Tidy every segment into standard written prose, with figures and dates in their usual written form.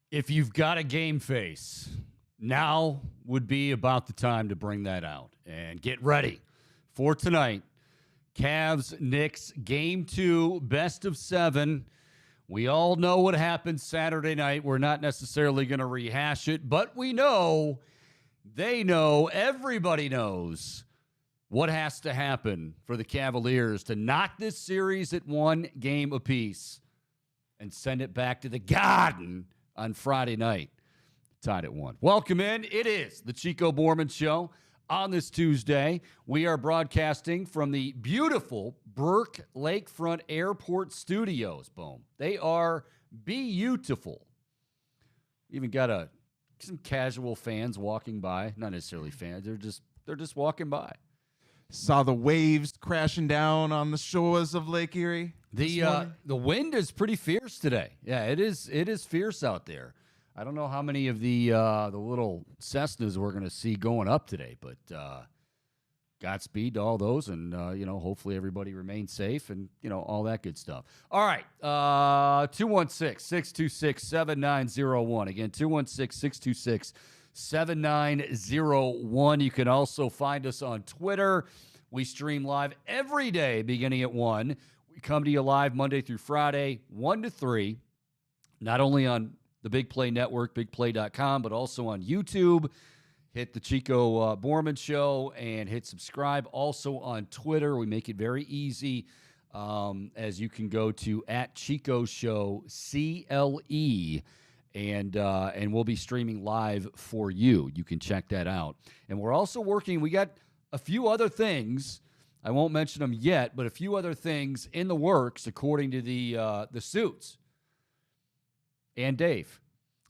If you've got a game face, now would be about the time to bring that out and get ready for tonight. Cavs, Knicks, Game 2, best of 7. We all know what happened Saturday night. We're not necessarily going to rehash it, but we know, they know, everybody knows what has to happen for the Cavaliers to knock this series at 1 game apiece and send it back to the Garden on Friday night, tied at 1. Welcome in. It is the Chico Bormann Show on this Tuesday. We are broadcasting from the beautiful Burke Lakefront Airport Studios. Boom. They are beautiful. Even got some casual fans walking by. Not necessarily fans. They're just walking by. Saw the waves crashing down on the shores of Lake Erie. The wind is pretty fierce today. Yeah, it is fierce out there. I don't know how many of the little Cessnas we're going to see going up today, but Godspeed to all those, and hopefully everybody remains safe, and all that good stuff. All right, 216-626-7901. Again, 216-626-7901. You can also find us on Twitter. We stream live every day beginning at 1. We come to you live Monday through Friday, 1 to 3, not only on the Big Play Network, bigplay.com, but also on YouTube. Hit the Chico Bormann Show and hit subscribe. Also on Twitter, we make it very easy, as you can go to @ChicoShow, CLE, and we'll be streaming live for you. You can check that out. And we're also working, we got a few other things. I won't mention them yet, but a few other things in the works, according to the Suits and Dave,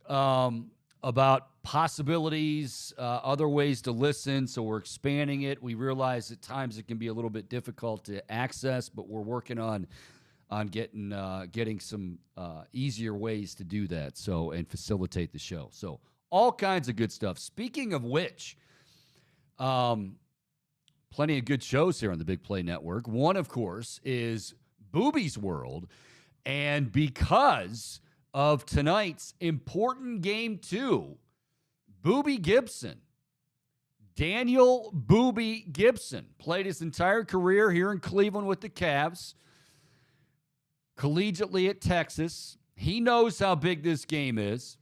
about possibilities, other ways to listen. So we're expanding it. We realize at times it can be a little bit difficult to access, but we're working on getting some easier ways to do that. So and facilitate the show. So all kinds of good stuff. Speaking of which, plenty of good shows here on the Big Play Network. One, of course, is Booby's World. And because of tonight's important Game 2, Booby Gibson, Daniel Booby Gibson, played his entire career here in Cleveland with the Cavs, collegiately at Texas. He knows how big this game is.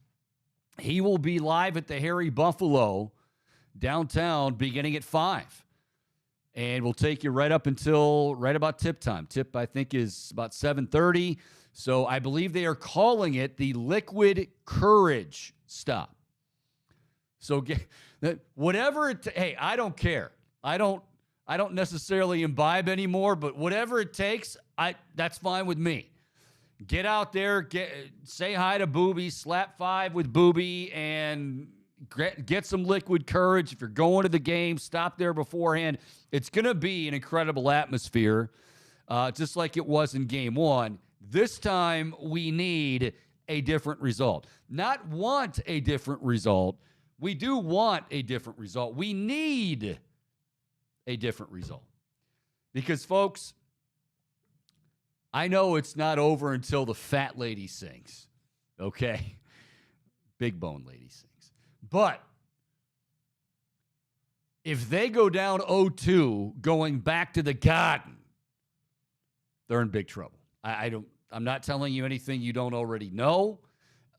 He will be live at the Harry Buffalo downtown beginning at 5. And we'll take you right up until right about tip time. Tip, I think, is about 7:30. So I believe they are calling it the Liquid Courage Stop. So whatever it hey, I don't care. I don't necessarily imbibe anymore, but whatever it takes, that's fine with me. Get out there, say hi to Booby, slap 5 with Booby, and get some liquid courage. If you're going to the game, stop there beforehand. It's going to be an incredible atmosphere, just like it was in Game 1. This time, we need a different result. Not want a different result. We do want a different result. We need a different result. Because, folks, I know it's not over until the fat lady sings, okay? big bone ladies things. But if they go down 0-2 going back to the Garden, they're in big trouble. I'm not telling you anything you don't already know.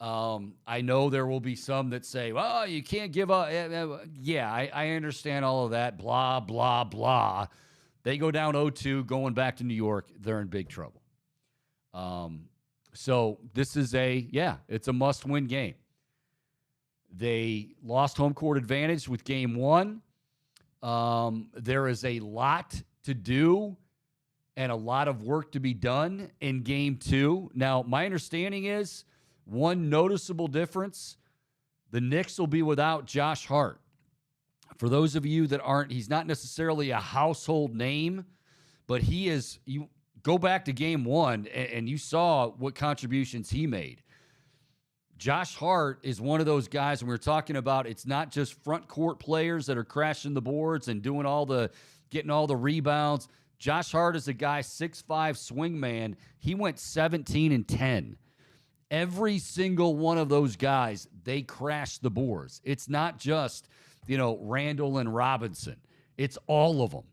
I know there will be some that say, well, you can't give up. Yeah, I understand all of that. Blah, blah, blah. They go down 0-2 going back to New York. They're in big trouble. So this is it's a must-win game. They lost home court advantage with game one. There is a lot to do and a lot of work to be done in game two. Now, my understanding is one noticeable difference, the Knicks will be without Josh Hart. For those of you that aren't, he's not necessarily a household name, but he is, you go back to game one and you saw what contributions he made. Josh Hart is one of those guys, and we were talking about, it's not just front court players that are crashing the boards and doing getting all the rebounds. Josh Hart is a guy, 6'5" swing man. He went 17-10. Every single one of those guys, they crashed the boards. It's not just, Randall and Robinson. It's all of them.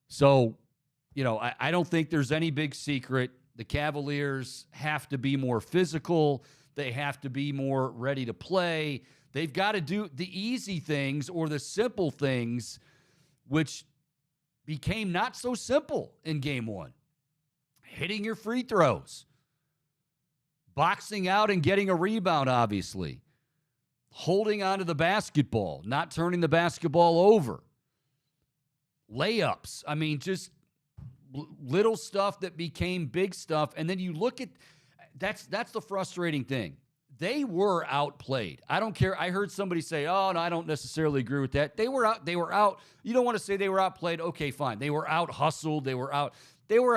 So, I don't think there's any big secret. The Cavaliers have to be more physical. They have to be more ready to play. They've got to do the easy things or the simple things, which became not so simple in game one. Hitting your free throws. Boxing out and getting a rebound, obviously. Holding onto the basketball, not turning the basketball over. Layups. I mean, just little stuff that became big stuff. And then you look at, that's the frustrating thing. They were outplayed. I don't care. I heard somebody say, oh, no, I don't necessarily agree with that. They were out. You don't want to say they were outplayed. Okay, fine. They were out hustled. They were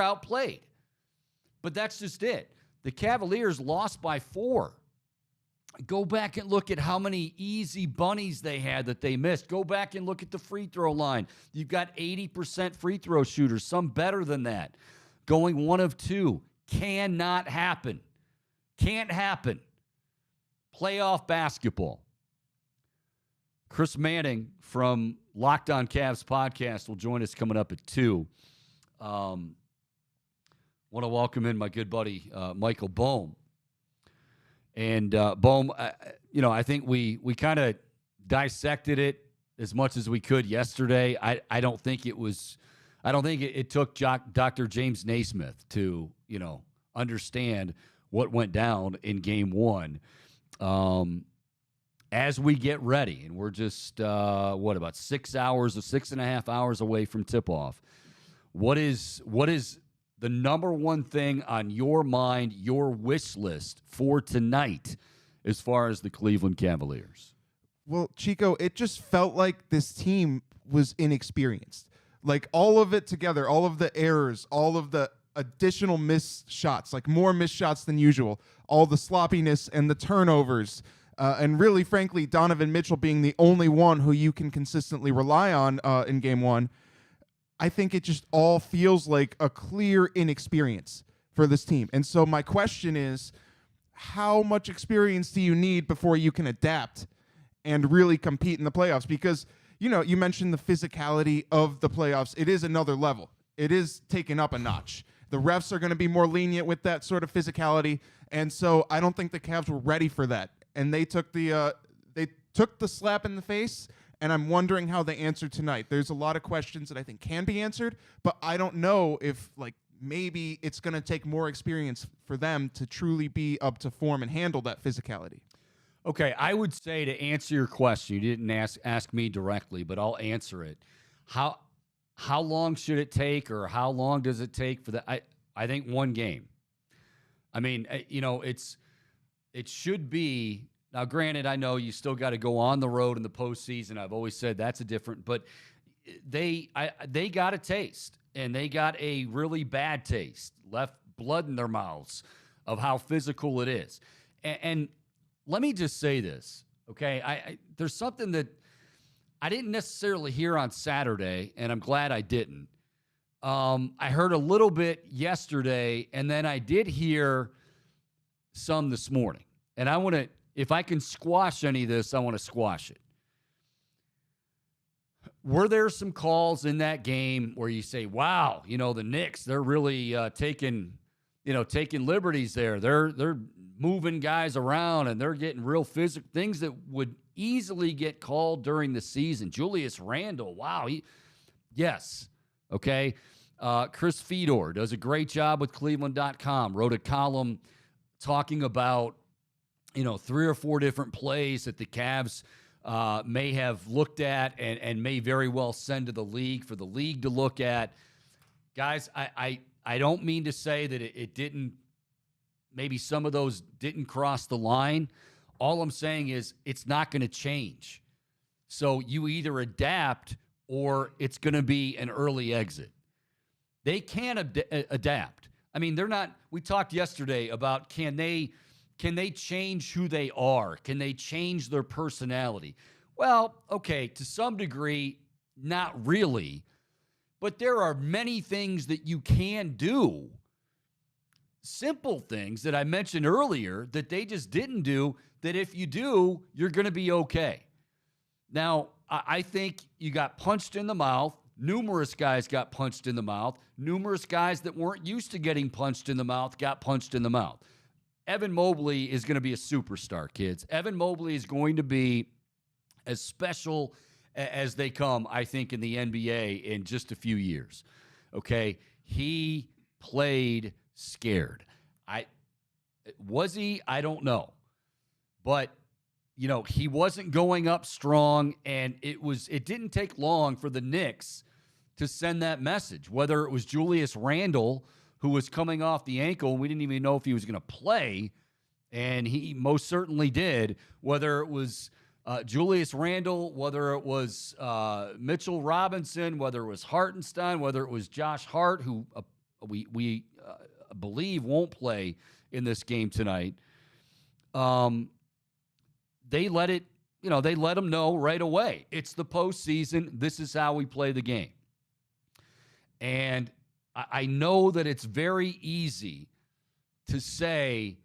outplayed. But that's just it. The Cavaliers lost by 4. Go back and look at how many easy bunnies they had that they missed. Go back and look at the free throw line. You've got 80% free throw shooters, some better than that. Going 1 of 2 cannot happen. Can't happen. Playoff basketball. Chris Manning from Locked On Cavs podcast will join us coming up at 2. Want to welcome in my good buddy, Michael Bohm. And Bohm, I think we kind of dissected it as much as we could yesterday. I don't think it took Dr. James Naismith to, understand what went down in game one. As we get ready, and we're just, about 6.5 hours away from tip-off. What is the number one thing on your mind, your wish list for tonight as far as the Cleveland Cavaliers? Well, Chico, it just felt like this team was inexperienced. Like all of it together, all of the errors, all of the additional missed shots, like more missed shots than usual, all the sloppiness and the turnovers, and really, frankly, Donovan Mitchell being the only one who you can consistently rely on in game one. I think it just all feels like a clear inexperience for this team. And so my question is, how much experience do you need before you can adapt and really compete in the playoffs? Because, you mentioned the physicality of the playoffs. It is another level. It is taken up a notch. The refs are going to be more lenient with that sort of physicality. And so I don't think the Cavs were ready for that. And they took the slap in the face. And I'm wondering how they answered tonight. There's a lot of questions that I think can be answered, but I don't know if, maybe it's going to take more experience for them to truly be up to form and handle that physicality. Okay, I would say, to answer your question, you didn't ask me directly, but I'll answer it. How long should it take, or how long does it take for I think one game. I mean, it should be. Now, granted, I know you still got to go on the road in the postseason. I've always said that's but they got a taste, and they got a really bad taste, left blood in their mouths of how physical it is. And let me just say this, okay? There's something that I didn't necessarily hear on Saturday, and I'm glad I didn't. I heard a little bit yesterday, and then I did hear some this morning. And I want to, If I can squash any of this, I want to squash it. Were there some calls in that game where you say, wow, the Knicks, they're really taking liberties there. They're moving guys around and they're getting real physical, things that would easily get called during the season. Julius Randle, wow. Yes. Okay. Chris Fedor does a great job with Cleveland.com, wrote a column talking about, 3 or 4 different plays that the Cavs may have looked at and may very well send to the league for the league to look at. Guys, I don't mean to say that it didn't, maybe some of those didn't cross the line. All I'm saying is it's not going to change. So you either adapt or it's going to be an early exit. They can adapt. I mean, they're not, we talked yesterday about can they change who they are? Can they change their personality? Well, okay, to some degree, not really. But there are many things that you can do, simple things that I mentioned earlier that they just didn't do, that if you do, you're going to be okay. Now, I think you got punched in the mouth. Numerous guys got punched in the mouth. Numerous guys that weren't used to getting punched in the mouth got punched in the mouth. Evan Mobley is going to be a superstar, kids. Evan Mobley is going to be as special as they come, I think, in the NBA in just a few years. Okay? He played scared. Was he? I don't know. But he wasn't going up strong, and it didn't take long for the Knicks to send that message, whether it was Julius Randle, who was coming off the ankle, and we didn't even know if he was going to play, and he most certainly did, whether it was Julius Randle, whether it was Mitchell Robinson, whether it was Hartenstein, whether it was Josh Hart, who we believe won't play in this game tonight. They let them know right away. It's the postseason. This is how we play the game. And I know that it's very easy to say,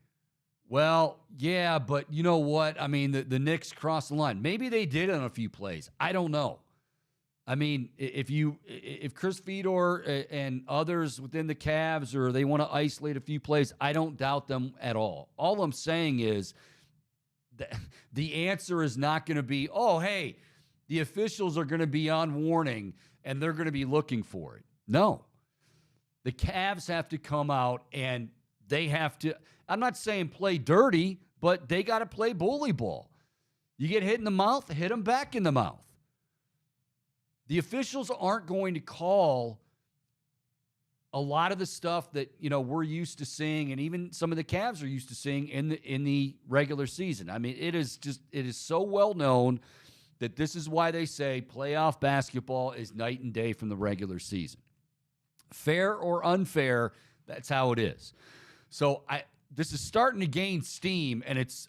well, yeah, but you know what? I mean, the Knicks crossed the line. Maybe they did on a few plays. I don't know. I mean, if Chris Fedor and others within the Cavs, or they want to isolate a few plays, I don't doubt them at all. All I'm saying is the answer is not going to be, oh, hey, the officials are going to be on warning and they're going to be looking for it. No. The Cavs have to come out and they have to, I'm not saying play dirty, but they got to play bully ball. You get hit in the mouth, hit them back in the mouth. The officials aren't going to call a lot of the stuff that, we're used to seeing, and even some of the Cavs are used to seeing in the regular season. I mean, it is so well known that this is why they say playoff basketball is night and day from the regular season. Fair or unfair, that's how it is. So this is starting to gain steam, and it's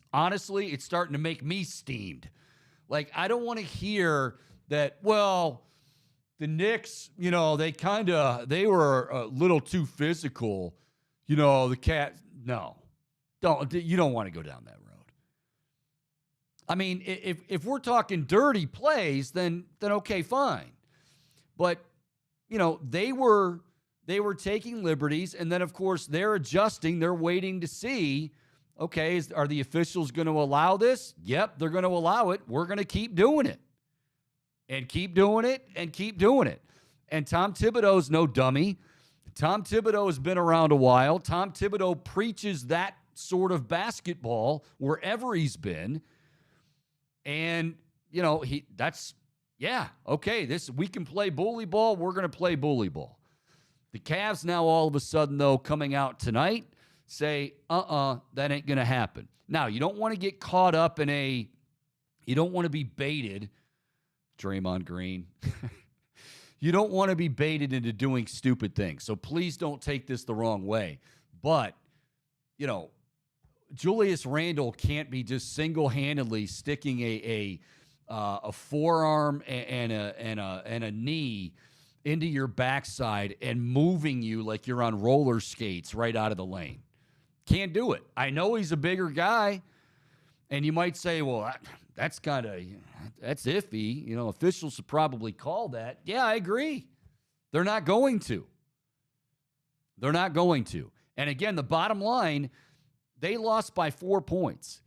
starting to make me steamed. Like, I don't want to hear that, well, the Knicks, they were a little too physical. The Cats, no. You don't want to go down that road. I mean, if we're talking dirty plays, then okay, fine. But, they were taking liberties, and then, of course, they're adjusting. They're waiting to see, okay, are the officials going to allow this? Yep, they're going to allow it. We're going to keep doing it. And keep doing it, and keep doing it. And Tom Thibodeau's no dummy. Tom Thibodeau has been around a while. Tom Thibodeau preaches that sort of basketball wherever he's been. And, we can play bully ball. We're going to play bully ball. The Cavs now all of a sudden, though, coming out tonight, say, that ain't going to happen. Now, you don't want to get caught up in you don't want to be baited, Draymond Green. You don't want to be baited into doing stupid things. So please don't take this the wrong way. But, Julius Randle can't be just single-handedly sticking a forearm and a knee into your backside and moving you like you're on roller skates right out of the lane. Can't do it. I know he's a bigger guy, And you might say, well, that's iffy. You know, officials should probably call that. Yeah, I agree. They're not going to. They're not going to. And again, the bottom line, they lost by 4 points.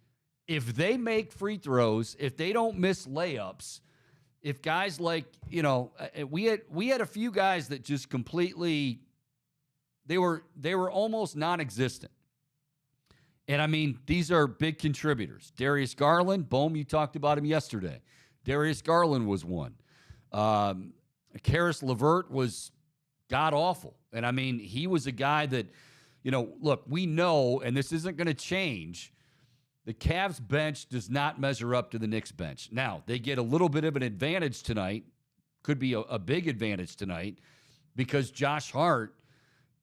If they make free throws, if they don't miss layups, if guys like, you know, we had a few guys that just completely, they were almost non-existent. And I mean, these are big contributors. Darius Garland, Bohm, you talked about him yesterday. Darius Garland was one. Karis LeVert was god-awful. And I mean, he was a guy that, you know, look, we know, and this isn't going to change, the Cavs bench does not measure up to the Knicks bench. Now, they get a little bit of an advantage tonight, could be a big advantage tonight, because Josh Hart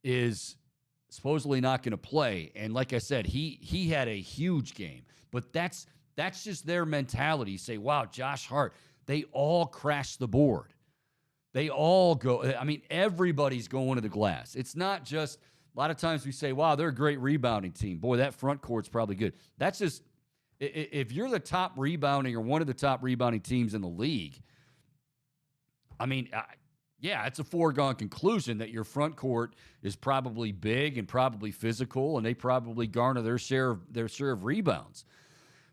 is supposedly not going to play. And like I said, he had a huge game. But that's just their mentality. You say, wow, Josh Hart, they all crash the board. They all go. I mean, everybody's going to the glass. It's not just, a lot of times we say, wow, they're a great rebounding team. Boy, that front court's probably good. That's just, if you're the top rebounding or one of the top rebounding teams in the league, I mean, yeah, it's a foregone conclusion that your front court is probably big and probably physical, and they probably garner their share of rebounds.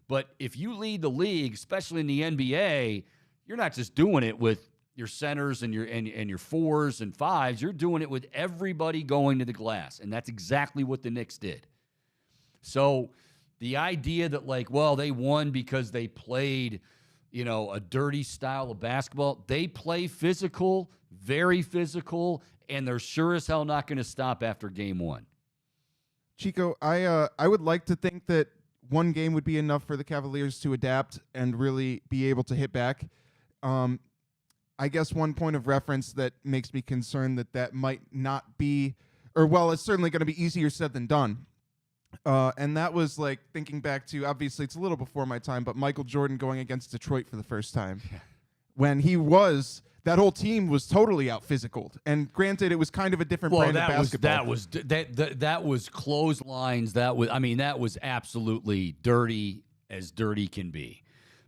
But if you lead the league, especially in the NBA, you're not just doing it with your centers and your fours and fives. You're doing it with everybody going to the glass, and that's exactly what the Knicks did. So the idea that, like, well, they won because they played, you know, a dirty style of basketball. They play physical, very physical, and they're sure as hell not going to stop after game one. Chico, I would like to think that one game would be enough for the Cavaliers to adapt and really be able to hit back. I guess one point of reference that makes me concerned that might not be, or well, it's certainly going to be easier said than done. And that was like thinking back to, obviously it's a little before my time, but Michael Jordan going against Detroit for the first time. Yeah. When that whole team was totally out physicaled. And granted, it was kind of a different brand of basketball. That was clotheslines. That was absolutely dirty as dirty can be.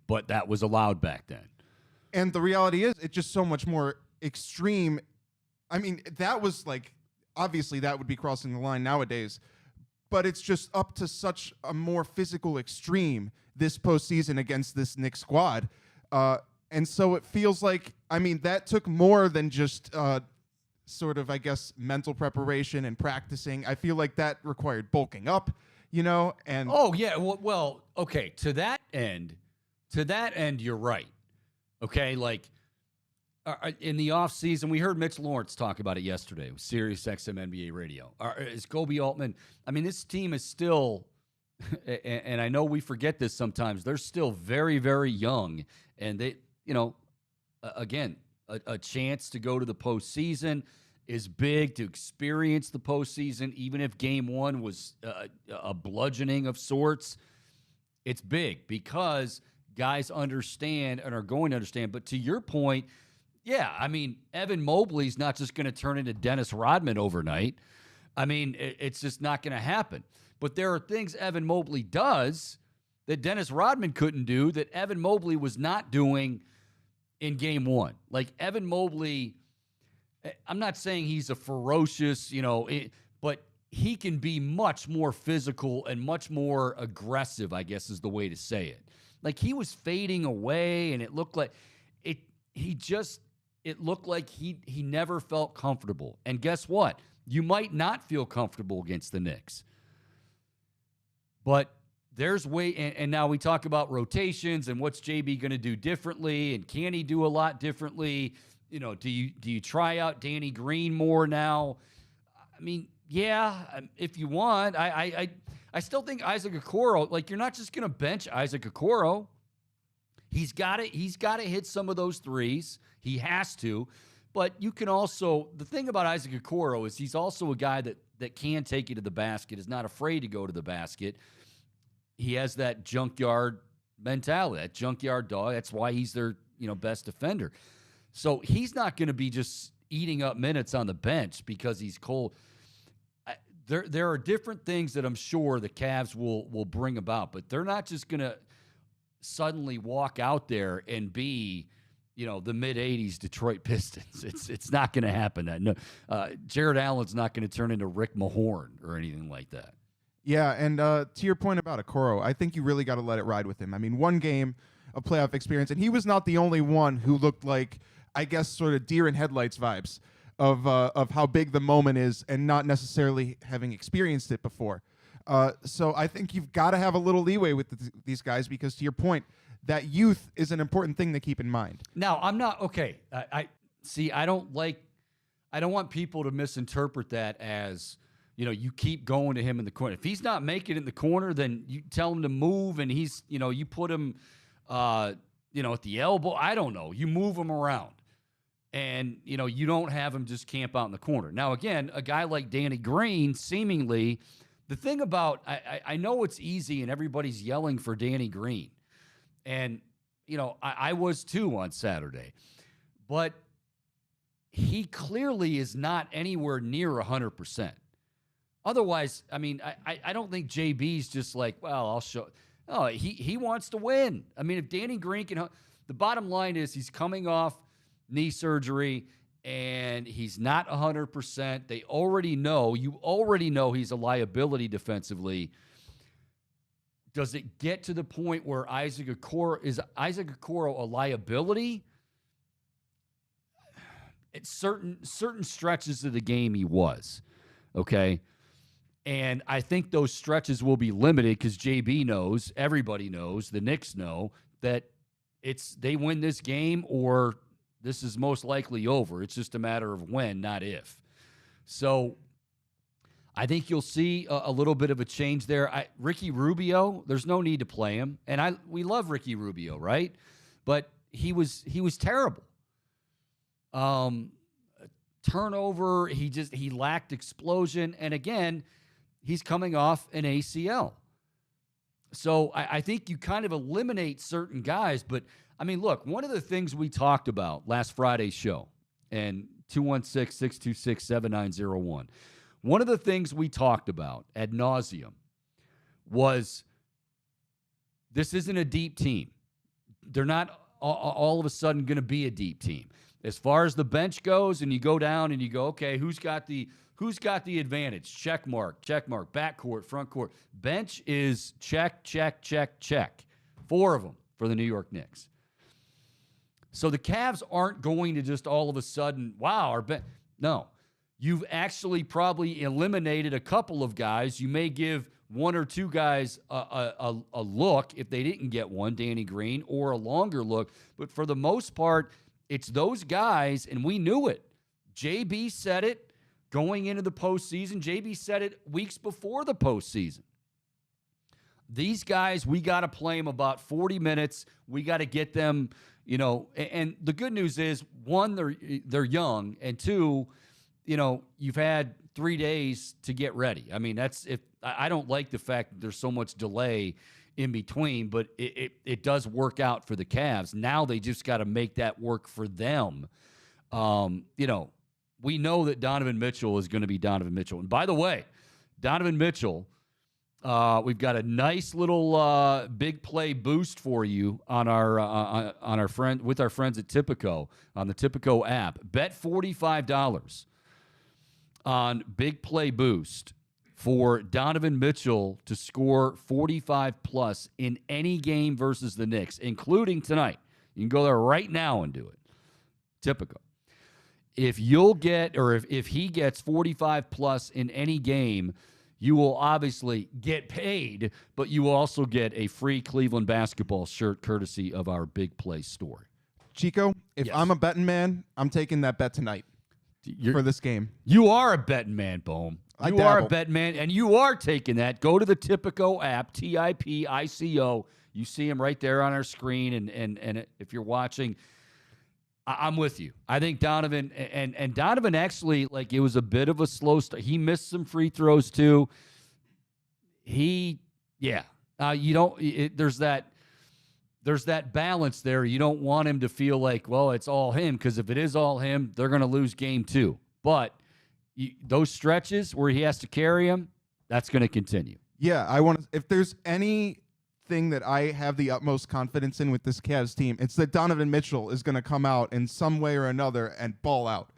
But that was allowed back then. And the reality is, it's just so much more extreme. I mean, that was like, obviously that would be crossing the line nowadays, but it's just up to such a more physical extreme this postseason against this Knicks squad. And so it feels like, I mean, that took more than just sort of, I guess, mental preparation and practicing. I feel like that required bulking up, you know, and oh yeah, well, okay, to that end, you're right. Okay, like in the offseason, we heard Mitch Lawrence talk about it yesterday with Sirius XM NBA Radio. Is Kobe Altman? I mean, this team is still, and I know we forget this sometimes, they're still very, very young. And they, you know, again, a chance to go to the postseason is big, to experience the postseason, even if game one was a bludgeoning of sorts. It's big because guys understand and are going to understand. But to your point, yeah, I mean, Evan Mobley's not just going to turn into Dennis Rodman overnight. I mean, it's just not going to happen. But there are things Evan Mobley does that Dennis Rodman couldn't do, that Evan Mobley was not doing in game one. Like Evan Mobley, I'm not saying he's a ferocious, you know, but he can be much more physical and much more aggressive, I guess is the way to say it. Like he was fading away, and it looked like it looked like he never felt comfortable. And guess what? You might not feel comfortable against the Knicks. But there's and now we talk about rotations and what's JB going to do differently, and can he do a lot differently? You know, do you try out Danny Green more now? I mean, yeah, if you want. I still think Isaac Okoro, like, you're not just going to bench Isaac Okoro. He's got to hit some of those threes. He has to. But you can also, the thing about Isaac Okoro is he's also a guy that can take you to the basket, is not afraid to go to the basket. He has that junkyard mentality, that junkyard dog. That's why he's their, you know, best defender. So he's not going to be just eating up minutes on the bench because he's cold. There are different things that I'm sure the Cavs will bring about, but they're not just going to suddenly walk out there and be, the mid-'80s Detroit Pistons. It's not going to happen. No, Jared Allen's not going to turn into Rick Mahorn or anything like that. Yeah, and to your point about Okoro, I think you really got to let it ride with him. I mean, one game of playoff experience, and he was not the only one who looked like, I guess, sort of deer in headlights vibes of how big the moment is and not necessarily having experienced it before. So I think you've got to have a little leeway with these guys because, to your point, that youth is an important thing to keep in mind. Now, I'm not okay. I see. I don't want people to misinterpret that as, you keep going to him in the corner. If he's not making it in the corner, then you tell him to move, and he's, you put him, at the elbow. I don't know. You move him around, and you don't have him just camp out in the corner. Now, again, a guy like Danny Green, seemingly, the thing about I know it's easy, and everybody's yelling for Danny Green. And, I was too on Saturday. But he clearly is not anywhere near 100%. Otherwise, I mean, I don't think JB's just like, well, I'll show. Oh, he wants to win. I mean, if Danny Green can. The bottom line is he's coming off knee surgery, and he's not 100%. They already know. You already know he's a liability defensively. Does it get to the point where Isaac Okoro a liability? It's certain stretches of the game he was, okay? And I think those stretches will be limited because JB knows, everybody knows, the Knicks know that they win this game or this is most likely over. It's just a matter of when, not if. So I think you'll see a little bit of a change there. Ricky Rubio, there's no need to play him, and we love Ricky Rubio, right? But he was terrible. Turnover, he lacked explosion, and again, he's coming off an ACL. So I think you kind of eliminate certain guys, but I mean, look, one of the things we talked about last Friday's show, and 216-626-7901. One of the things we talked about ad nauseum was this isn't a deep team. They're not all of a sudden going to be a deep team. As far as the bench goes, and you go down and you go, okay, who's got the advantage? Check mark, backcourt, front court. Bench is check. 4 of them for the New York Knicks. So the Cavs aren't going to just all of a sudden, wow, our bench. No. You've actually probably eliminated a couple of guys. You may give one or two guys a look if they didn't get one, Danny Green, or a longer look. But for the most part, it's those guys, and we knew it. JB said it going into the postseason. JB said it weeks before the postseason. These guys, we got to play them about 40 minutes. We got to get them, and the good news is, one, they're young, and two, you've had 3 days to get ready. I mean, I don't like the fact that there's so much delay in between, but it does work out for the Cavs. Now they just got to make that work for them. We know that Donovan Mitchell is going to be Donovan Mitchell. And by the way, Donovan Mitchell, we've got a nice little big play boost for you on our friends at Tipico on the Tipico app. Bet $45 on big play boost for Donovan Mitchell to score 45 plus in any game versus the Knicks, including tonight. You can go there right now and do it. Tipico. If he gets 45 plus in any game, you will obviously get paid, but you will also get a free Cleveland basketball shirt courtesy of our Big Play store. Chico, if Yes. I'm a betting man, I'm taking that bet tonight for this game. You are a betting man, Bohm. You are a betting man, and you are taking that. Go to the Tipico app, Tipico. You see him right there on our screen, and if you're watching, I'm with you. I think Donovan, and Donovan actually, it was a bit of a slow start. He missed some free throws, too. There's that balance there. You don't want him to feel like, well, it's all him, because if it is all him, they're going to lose game 2. But those stretches where he has to carry him, that's going to continue. Yeah, if there's any thing that I have the utmost confidence in with this Cavs team, it's that Donovan Mitchell is going to come out in some way or another and ball out.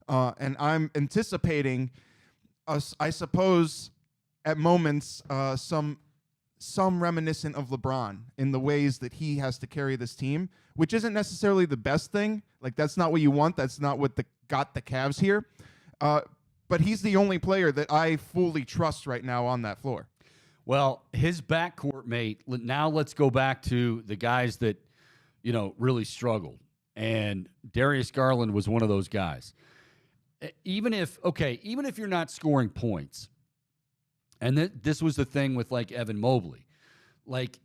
And I'm anticipating us, I suppose, at moments, some reminiscent of LeBron in the ways that he has to carry this team, which isn't necessarily the best thing. Like, that's not what you want. That's not what got the Cavs here. But he's the only player that I fully trust right now on that floor. Well, his backcourt mate, now let's go back to the guys that, really struggled. And Darius Garland was one of those guys. Even if you're not scoring points, and this was the thing with, like, Evan Mobley, like,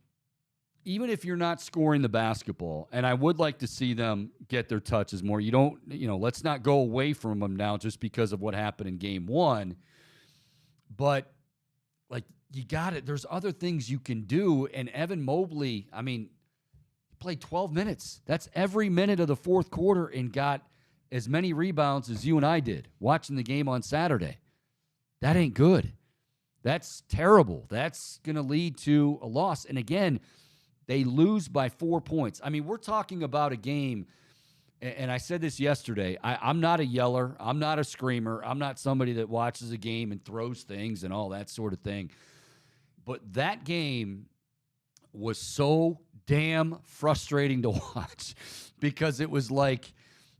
even if you're not scoring the basketball, and I would like to see them get their touches more, let's not go away from them now just because of what happened in game one. But, like, you got it. There's other things you can do. And Evan Mobley, I mean, he played 12 minutes. That's every minute of the fourth quarter and got as many rebounds as you and I did watching the game on Saturday. That ain't good. That's terrible. That's going to lead to a loss. And again, they lose by 4 points. I mean, we're talking about a game, and I said this yesterday, I'm not a yeller. I'm not a screamer. I'm not somebody that watches a game and throws things and all that sort of thing. But that game was so damn frustrating to watch because it was like,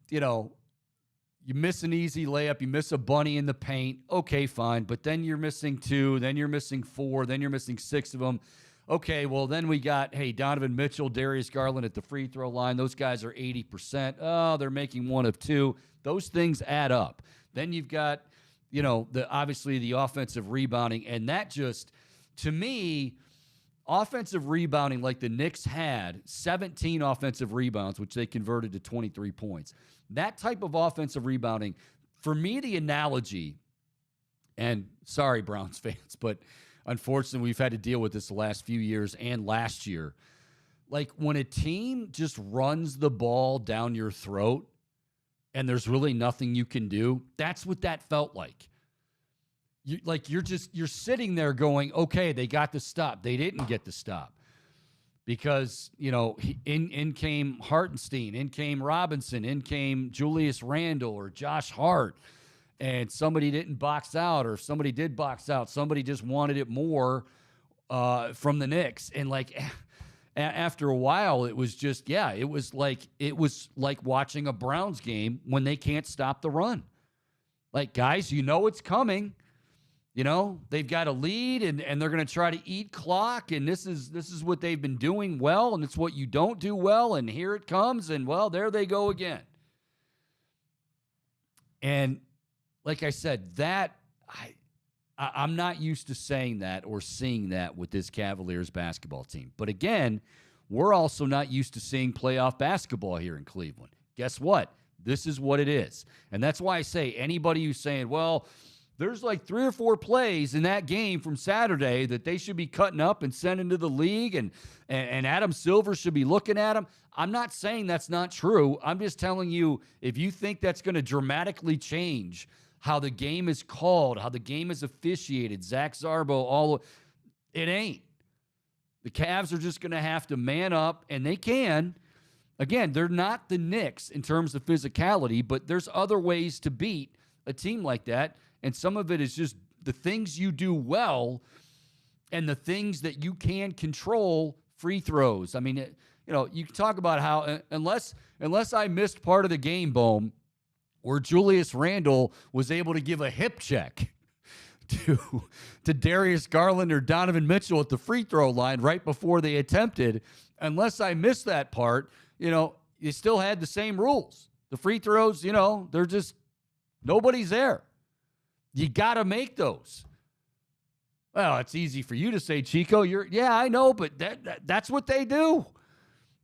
you miss an easy layup, you miss a bunny in the paint, okay, fine. But then you're missing 2, then you're missing 4, then you're missing 6 of them. Okay, well, then we got, Donovan Mitchell, Darius Garland at the free throw line. Those guys are 80%. Oh, they're making 1 of 2. Those things add up. Then you've got, obviously the offensive rebounding. And that just, to me, offensive rebounding like the Knicks had, 17 offensive rebounds, which they converted to 23 points. That type of offensive rebounding, for me, the analogy, and sorry, Browns fans, but unfortunately, we've had to deal with this the last few years and last year. Like, when a team just runs the ball down your throat and there's really nothing you can do, that's what that felt like. You're sitting there going, okay, they got the stop. They didn't get the stop because, in came Hartenstein, in came Robinson, in came Julius Randle or Josh Hart. And somebody didn't box out, or if somebody did box out, somebody just wanted it more from the Knicks. And, like, after a while, it was just, it was like watching a Browns game when they can't stop the run. Like, guys, it's coming. They've got a lead, and they're going to try to eat clock, and this is what they've been doing well, and it's what you don't do well, and here it comes, and, well, there they go again. And like I said, that I'm not used to saying that or seeing that with this Cavaliers basketball team. But again, we're also not used to seeing playoff basketball here in Cleveland. Guess what? This is what it is. And that's why I say anybody who's saying, well, there's like 3 or 4 plays in that game from Saturday that they should be cutting up and sending to the league, and Adam Silver should be looking at them. I'm not saying that's not true. I'm just telling you, if you think that's going to dramatically change how the game is called, how the game is officiated, Zach Zarbo, it ain't. The Cavs are just going to have to man up, and they can. Again, they're not the Knicks in terms of physicality, but there's other ways to beat a team like that, and some of it is just the things you do well and the things that you can control, free throws. I mean, you can talk about how, unless I missed part of the game, Bohm, where Julius Randle was able to give a hip check to Darius Garland or Donovan Mitchell at the free throw line right before they attempted. Unless I missed that part, you still had the same rules. The free throws, they're just, nobody's there. You got to make those. Well, it's easy for you to say, Chico. I know, but that's what they do.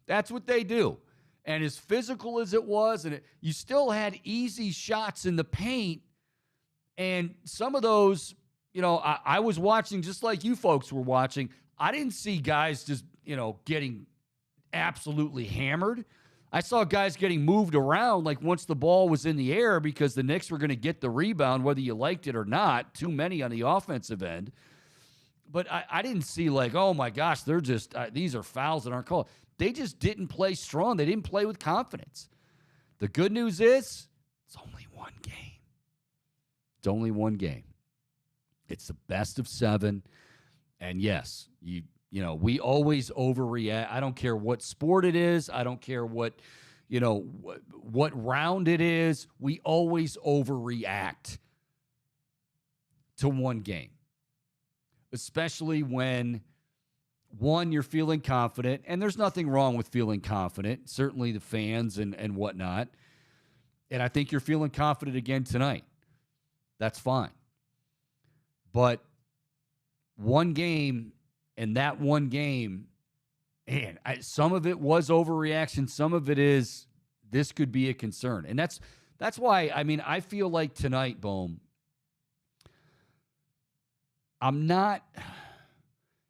That's what they do. And as physical as it was, you still had easy shots in the paint. And some of those, I was watching just like you folks were watching. I didn't see guys just, getting absolutely hammered. I saw guys getting moved around like once the ball was in the air because the Knicks were going to get the rebound, whether you liked it or not. Too many on the offensive end. but I didn't see like, oh my gosh, they're just these are fouls that aren't called. They just didn't play strong. They didn't play with confidence. The good news is it's only one game. It's only one game. It's the best of 7. And yes, you know, we always overreact. I don't care what sport it is. I don't care what, you know, what round it is. We always overreact to one game, especially when, one, you're feeling confident, and there's nothing wrong with feeling confident, certainly the fans and whatnot. And I think you're feeling confident again tonight. That's fine. But one game, and that one game, man, some of it was overreaction. Some of it is this could be a concern. And that's why, I mean, I feel like tonight, Bohm,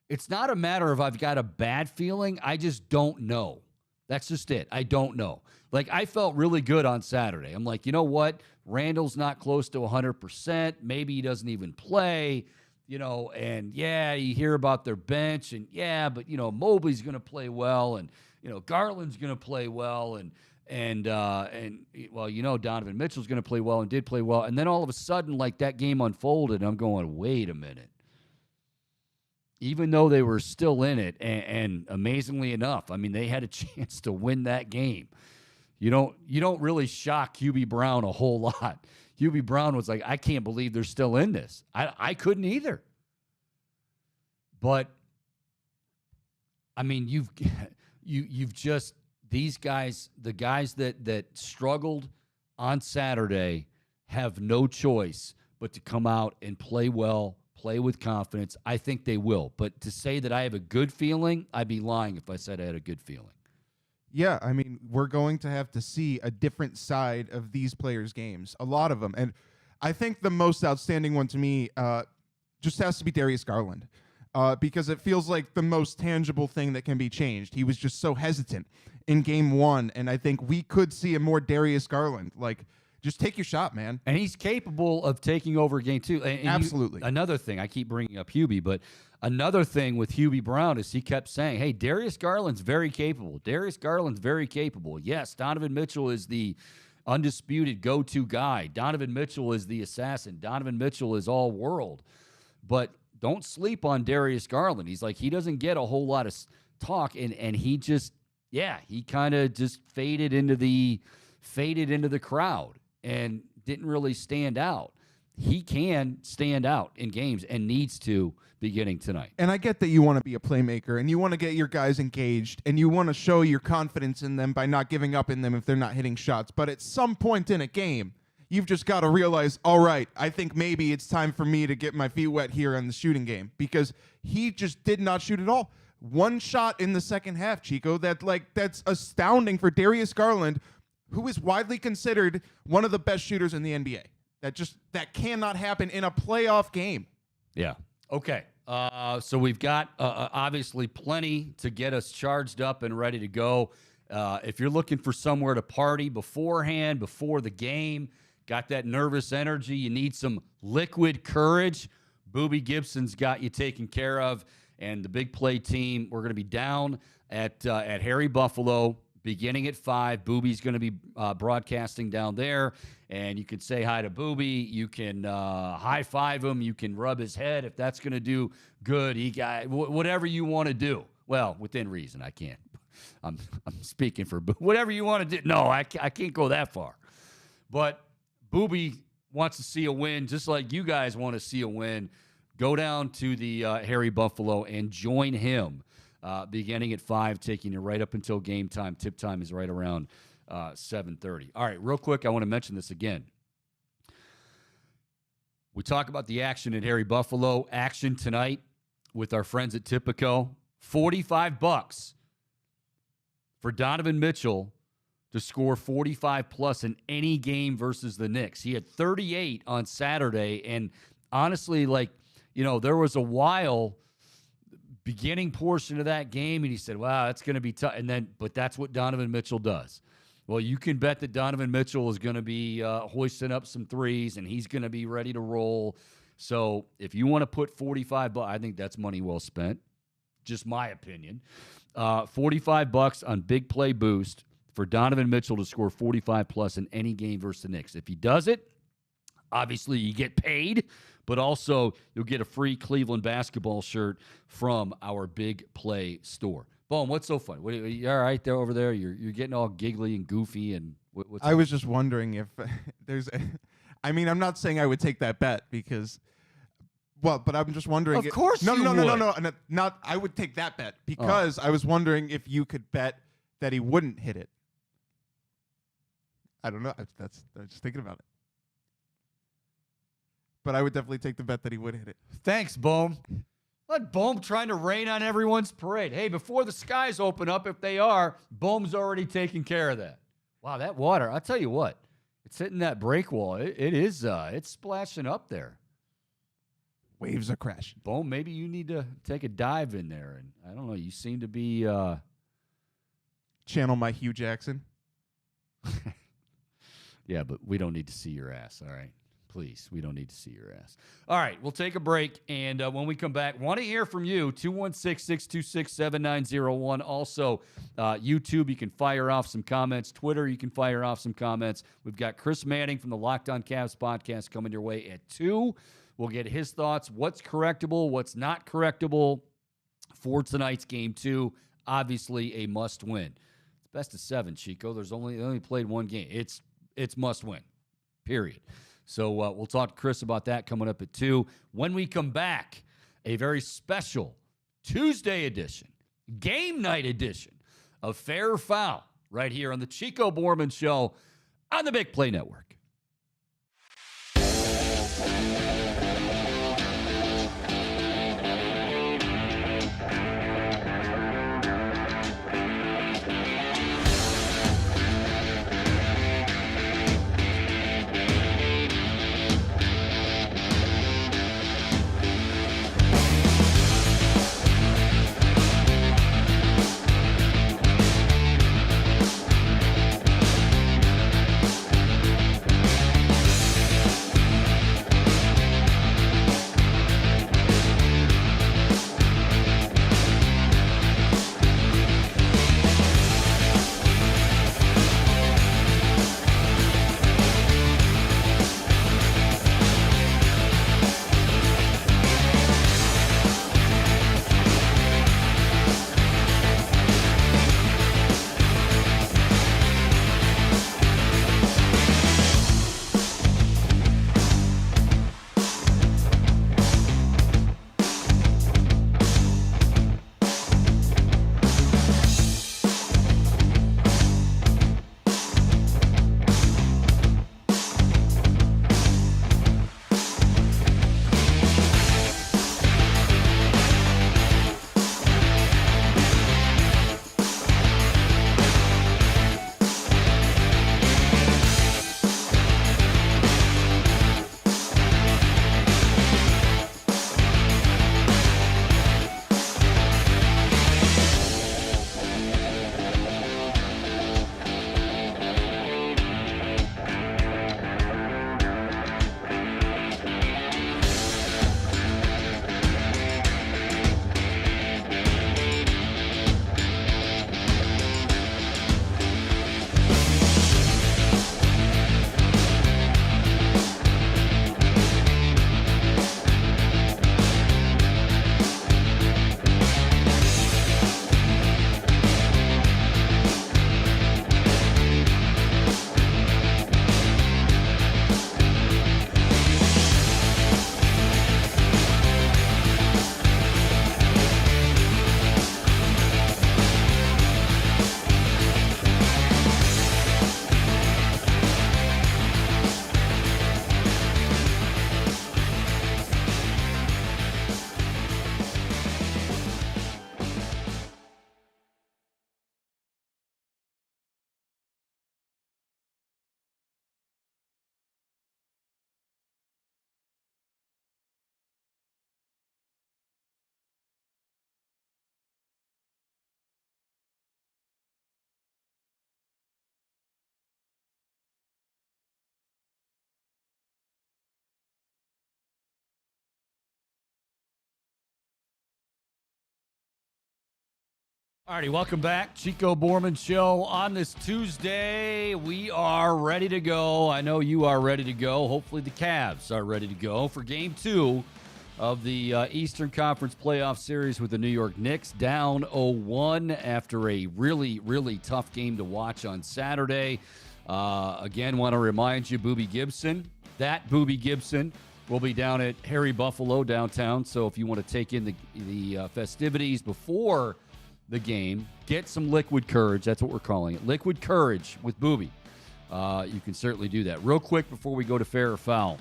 it's not a matter of I've got a bad feeling. I just don't know. That's just it. I don't know. Like, I felt really good on Saturday. I'm like, you know what? Randall's not close to 100%. Maybe he doesn't even play, you know, and yeah, you hear about their bench, and yeah, but, you know, Mobley's going to play well, and, you know, Garland's going to play well, and well, you know, Donovan Mitchell's going to play well and did play well. And then all of a sudden, like, that game unfolded, and I'm going, wait a minute. Even though they were still in it, and amazingly enough, I mean, they had a chance to win that game. You don't really shock Hubie Brown a whole lot. Hubie Brown was like, I can't believe they're still in this. I couldn't either. But I mean, you've just, these guys, the guys that struggled on Saturday, have no choice but to come out and play well, play with confidence. I think they will. But to say that I have a good feeling, I'd be lying if I said I had a good feeling. Yeah, I mean, we're going to have to see a different side of these players' games, a lot of them. And I think the most outstanding one to me just has to be Darius Garland, because it feels like the most tangible thing that can be changed. He was just so hesitant in game 1, and I think we could see a more Darius Garland. Like, just take your shot, man. And he's capable of taking over game 2. And absolutely. Another thing, I keep bringing up Hubie, but another thing with Hubie Brown is he kept saying, hey, Darius Garland's very capable. Darius Garland's very capable. Yes, Donovan Mitchell is the undisputed go-to guy. Donovan Mitchell is the assassin. Donovan Mitchell is all world. But don't sleep on Darius Garland. He's like, he doesn't get a whole lot of talk, and he just, yeah, he kind of just faded into the crowd and didn't really stand out. He can stand out in games and needs to beginning tonight. And I get that you want to be a playmaker and you want to get your guys engaged and you want to show your confidence in them by not giving up in them if they're not hitting shots. But at some point in a game, you've just got to realize, all right, I think maybe it's time for me to get my feet wet here in the shooting game, because he just did not shoot at all. One shot in the second half, Chico, that's astounding for Darius Garland, who is widely considered one of the best shooters in the NBA. That cannot happen in a playoff game. Yeah. Okay. So we've got obviously plenty to get us charged up and ready to go. If you're looking for somewhere to party beforehand, before the game, got that nervous energy, you need some liquid courage, Boobie Gibson's got you taken care of. And the Big Play team, we're going to be down at Harry Buffalo beginning at 5. Boobie's going to be broadcasting down there, and you can say hi to Boobie. You can high-five him. You can rub his head if that's going to do good. He got whatever you want to do. Well, within reason. I can't. I'm speaking for whatever you want to do. No, I can't go that far. But Boobie wants to see a win, just like you guys want to see a win. Go down to the Harry Buffalo and join him. Beginning at 5, taking you right up until game time. Tip time is right around 7:30. All right, real quick, I want to mention this again. We talk about the action at Harry Buffalo. Action tonight with our friends at Tipico. $45 for Donovan Mitchell to score 45-plus in any game versus the Knicks. He had 38 on Saturday, and honestly, there was a while beginning portion of that game, and he said, wow, that's going to be tough. But that's what Donovan Mitchell does. Well, you can bet that Donovan Mitchell is going to be hoisting up some threes, and he's going to be ready to roll. So if you want to put 45 bucks, I think that's money well spent. Just my opinion. 45 bucks on big play boost for Donovan Mitchell to score 45 plus in any game versus the Knicks. If he does it, obviously you get paid, but also you'll get a free Cleveland basketball shirt from our big play store. Boom, what's so funny? You all right there over there? You're getting all giggly and goofy and what's I was just wondering if there's I mean, I'm not saying I would take that bet because but I'm just wondering. Of course you would. No. Not I would take that bet because I was wondering if you could bet that he wouldn't hit it. I don't know. I was just thinking about it. But I would definitely take the bet that he would hit it. Thanks, Bohm. Let Bohm trying to rain on everyone's parade. Hey, before the skies open up, if they are, Bohm's already taking care of that. Wow, that water, I'll tell you what, it's hitting that break wall. It's splashing up there. Waves are crashing. Bohm, maybe you need to take a dive in there. And I don't know, you seem to be... Channel my Hugh Jackson. Yeah, but we don't need to see your ass, all right? Please, we don't need to see your ass. All right, we'll take a break, and when we come back, want to hear from you, 216-626-7901. Also, YouTube, you can fire off some comments. Twitter, you can fire off some comments. We've got Chris Manning from the Locked On Cavs podcast coming your way at 2. We'll get his thoughts, what's correctable, what's not correctable for tonight's game 2. Obviously, a must-win. It's best of 7, Chico. They only played one game. It's must-win, period. So we'll talk to Chris about that coming up at 2. When we come back, a very special Tuesday edition, game night edition of Fair or Foul right here on the Chico Bormann Show on the Big Play Network. Alrighty, welcome back. Chico Bormann Show on this Tuesday. We are ready to go. I know you are ready to go. Hopefully the Cavs are ready to go for Game 2 of the Eastern Conference Playoff Series with the New York Knicks, down 0-1 after a really, really tough game to watch on Saturday. Again, want to remind you, Boobie Gibson will be down at Harry Buffalo downtown. So if you want to take in the festivities before the game, get some liquid courage. That's what we're calling it. Liquid courage with Boobie. You can certainly do that. Real quick before we go to fair or foul.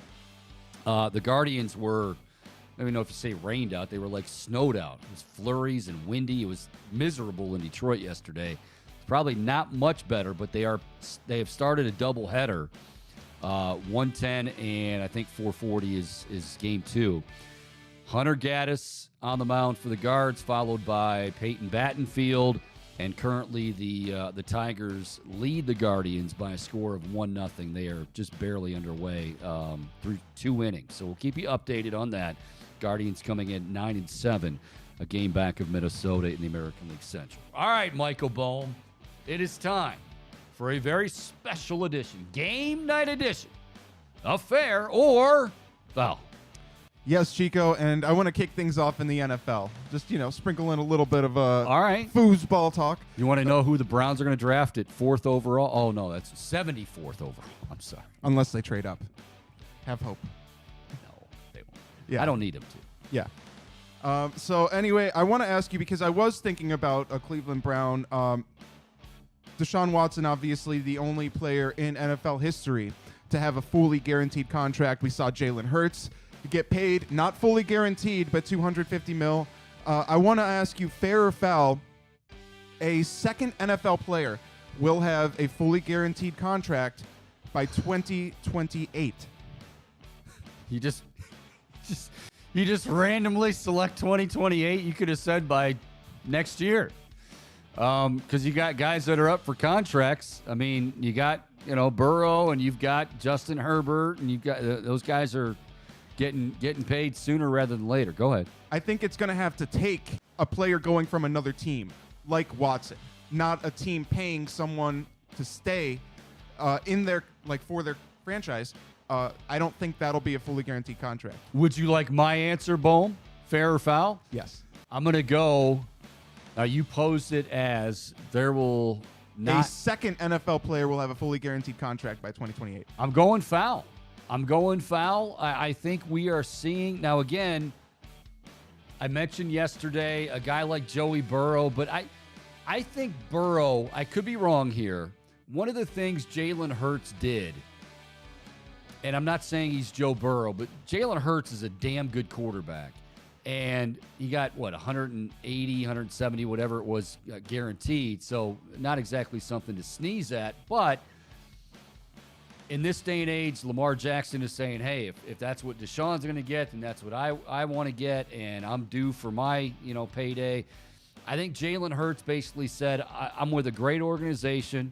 The Guardians were, I don't even know if you say rained out. They were like snowed out. It was flurries and windy. It was miserable in Detroit yesterday. Probably not much better, but they have started a doubleheader. 110 and I think 440 is game 2. Hunter Gaddis on the mound for the Guards, followed by Peyton Battenfield, and currently the Tigers lead the Guardians by a score of 1-0. They are just barely underway through 2 innings, so we'll keep you updated on that. Guardians coming in 9-7, a game back of Minnesota in the American League Central. All right, Michael Bohm, it is time for a very special edition, game night edition of Fair or Foul. Yes, Chico, and I want to kick things off in the NFL. Just, sprinkle in a little bit of all right foosball talk. You want to know who the Browns are going to draft at 4th overall? Oh, no, that's 74th overall. I'm sorry. Unless they trade up. Have hope. No, they won't. Yeah. I don't need them to. Yeah. So, anyway, I want to ask you, because I was thinking about a Cleveland Brown. Deshaun Watson, obviously the only player in NFL history to have a fully guaranteed contract. We saw Jalen Hurts get paid, not fully guaranteed, but $250 million. I want to ask you, fair or foul, a second NFL player will have a fully guaranteed contract by 2028. You just randomly select 2028. You could have said by next year. Because you got guys that are up for contracts. I mean, you got, Burrow, and you've got Justin Herbert, and you've got those guys are getting paid sooner rather than later. Go ahead. I think it's going to have to take a player going from another team, like Watson, not a team paying someone to stay in their, for their franchise. I don't think that'll be a fully guaranteed contract. Would you like my answer, Bohm? Fair or foul? Yes. I'm going to go. You posed it as there will not. A second NFL player will have a fully guaranteed contract by 2028. I'm going foul. I think we are seeing. Now, again, I mentioned yesterday a guy like Joey Burrow, but I think Burrow, I could be wrong here. One of the things Jalen Hurts did, and I'm not saying he's Joe Burrow, but Jalen Hurts is a damn good quarterback. And he got, 180, 170, whatever it was, guaranteed. So not exactly something to sneeze at. But in this day and age, Lamar Jackson is saying, hey, if that's what Deshaun's going to get, then that's what I want to get, and I'm due for my, payday. I think Jalen Hurts basically said, I'm with a great organization.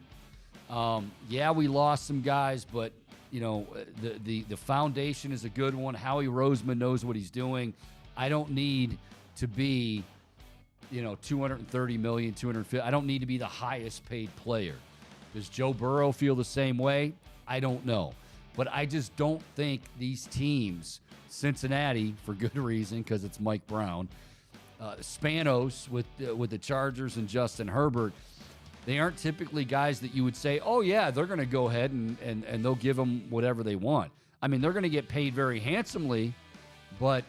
Yeah, we lost some guys, but, the foundation is a good one. Howie Roseman knows what he's doing. I don't need to be, $230 million, $250. I don't need to be the highest paid player. Does Joe Burrow feel the same way? I don't know. But I just don't think these teams, Cincinnati, for good reason, because it's Mike Brown, Spanos with the Chargers and Justin Herbert, they aren't typically guys that you would say, oh, yeah, they're going to go ahead and they'll give them whatever they want. I mean, they're going to get paid very handsomely, but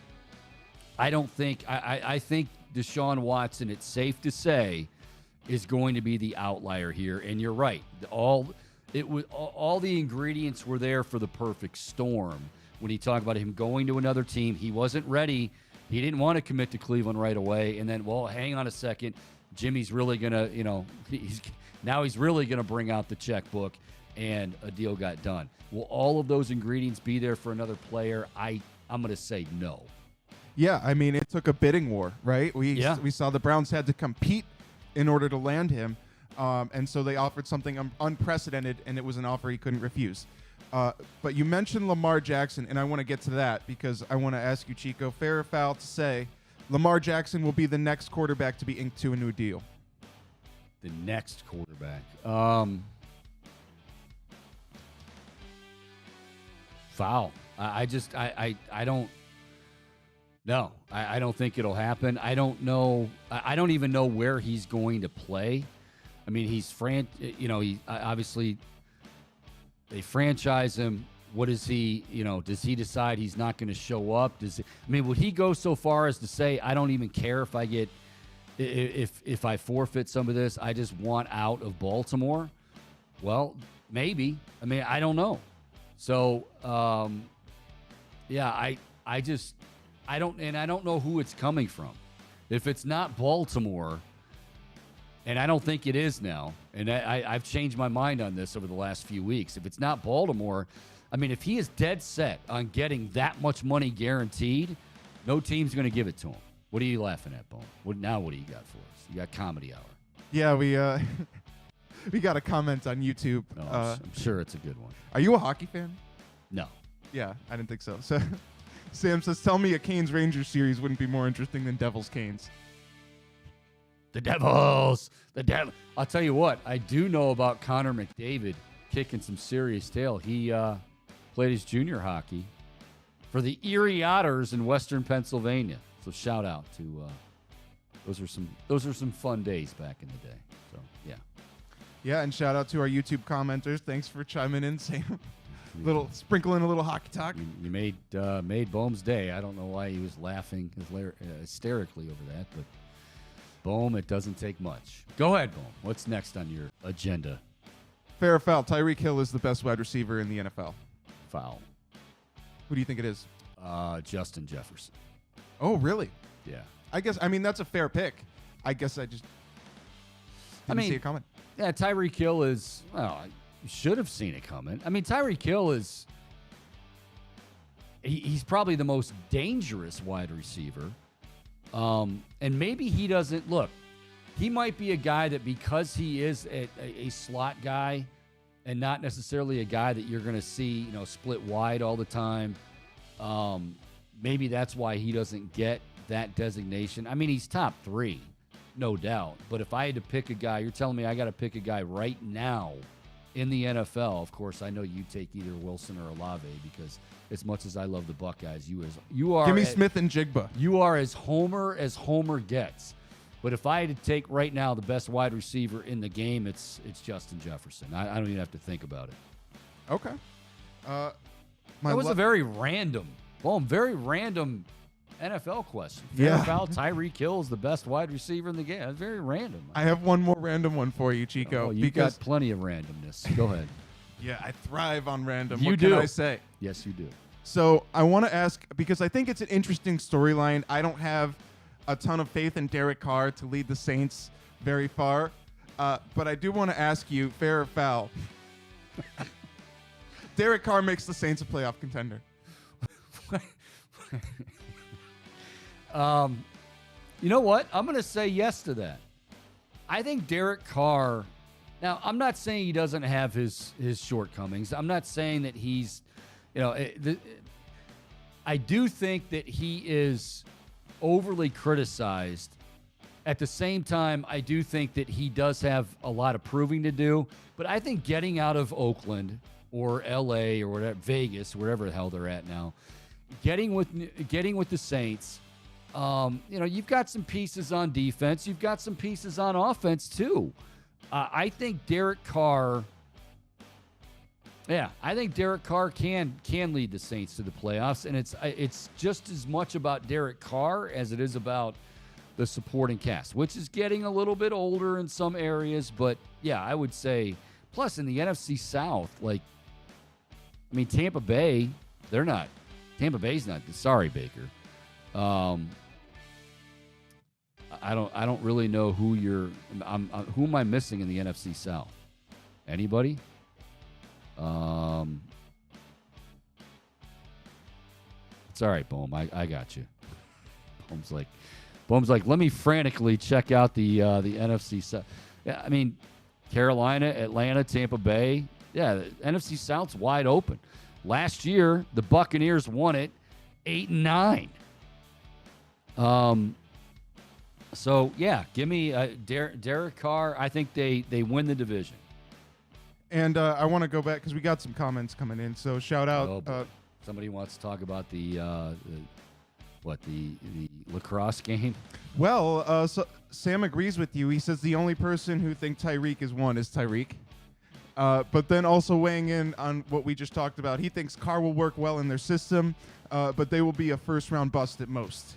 I don't think I think Deshaun Watson, it's safe to say, is going to be the outlier here. And you're right. All the ingredients were there for the perfect storm. When he talked about him going to another team, he wasn't ready. He didn't want to commit to Cleveland right away. And then, hang on a second. Jimmy's really going to, he's really going to bring out the checkbook, and a deal got done. Will all of those ingredients be there for another player? I'm going to say no. Yeah, I mean, it took a bidding war, right? We saw the Browns had to compete in order to land him, and so they offered something unprecedented, and it was an offer he couldn't refuse. But you mentioned Lamar Jackson, and I want to get to that because I want to ask you, Chico, fair or foul to say Lamar Jackson will be the next quarterback to be inked to a new deal? The next quarterback. Foul. I don't. No, I don't think it'll happen. I don't know. I don't even know where he's going to play. I mean, he obviously they franchise him. What is he? Does he decide he's not going to show up? Would he go so far as to say, I don't even care if I get if I forfeit some of this? I just want out of Baltimore. Well, maybe. I don't know. So, yeah, I don't know who it's coming from. If it's not Baltimore, and I don't think it is now, and I've changed my mind on this over the last few weeks. If it's not Baltimore, if he is dead set on getting that much money guaranteed, no team's going to give it to him. What are you laughing at, Bone? What do you got for us? You got Comedy Hour. Yeah, we got a comment on YouTube. No, I'm sure it's a good one. Are you a hockey fan? No. Yeah, I didn't think so. So Sam says, tell me a Canes Rangers series wouldn't be more interesting than Devils Canes. The Devils. I'll tell you what, I do know about Connor McDavid kicking some serious tail. He played his junior hockey for the Erie Otters in Western Pennsylvania. So shout out to those are some fun days back in the day. So yeah. Yeah, and shout out to our YouTube commenters. Thanks for chiming in, Sam. Sprinkling a little hockey talk. You made Bohm's day. I don't know why he was laughing hysterically over that, but Bohm, it doesn't take much. Go ahead, Bohm. What's next on your agenda? Fair or foul? Tyreek Hill is the best wide receiver in the NFL. Foul. Who do you think it is? Justin Jefferson. Oh, really? Yeah. I guess. That's a fair pick. I guess I just didn't see it coming. Yeah, Tyreek Hill is. Well, you should have seen it coming. Tyreek Hill is. He's probably the most dangerous wide receiver. And maybe he doesn't look. He might be a guy that because he is a slot guy, and not necessarily a guy that you're going to see, split wide all the time. Maybe that's why he doesn't get that designation. He's top 3, no doubt. But if I had to pick a guy, you're telling me I got to pick a guy right now in the NFL. Of course, I know you take either Wilson or Olave because as much as I love the Buckeyes, you are. Give me Smith and Jigba. You are as Homer gets. But if I had to take right now the best wide receiver in the game, it's Justin Jefferson. I don't even have to think about it. Okay. That was a very random NFL question. Yeah. Foul, Tyreek Hill is the best wide receiver in the game. That's very random. I have one more random one for you, Chico. Oh, you've got plenty of randomness. Go ahead. Yeah, I thrive on random. You what do. Can I say? Yes, you do. So I want to ask, because I think it's an interesting storyline. I don't have a ton of faith in Derek Carr to lead the Saints very far. But I do want to ask you, fair or foul? Derek Carr makes the Saints a playoff contender. You know what? I'm going to say yes to that. I think Derek Carr. Now, I'm not saying he doesn't have his shortcomings. I'm not saying that he's, I do think that he is overly criticized. At the same time, I do think that he does have a lot of proving to do. But I think getting out of Oakland or L.A. or whatever, Vegas, wherever the hell they're at now, getting with the Saints, you've got some pieces on defense. You've got some pieces on offense too. I think Derek Carr. Yeah, I think Derek Carr can lead the Saints to the playoffs, and it's just as much about Derek Carr as it is about the supporting cast, which is getting a little bit older in some areas. But yeah, I would say. Plus, in the NFC South, Tampa Bay, they're not. Tampa Bay's not. Sorry, Baker. I don't really know who who am I missing in the NFC South? Anybody? It's all right, Bohm. I got you. Bohm's like, let me frantically check out the NFC South. Yeah, Carolina, Atlanta, Tampa Bay. Yeah, the NFC South's wide open. Last year, the Buccaneers won it 8-9. So, yeah, give me Derek Carr. I think they win the division. And I want to go back because we got some comments coming in. So shout out. Oh, boy. Somebody wants to talk about the lacrosse game. Well, so Sam agrees with you. He says the only person who thinks Tyreek is one is Tyreek. But then also weighing in on what we just talked about, he thinks Carr will work well in their system, but they will be a first-round bust at most.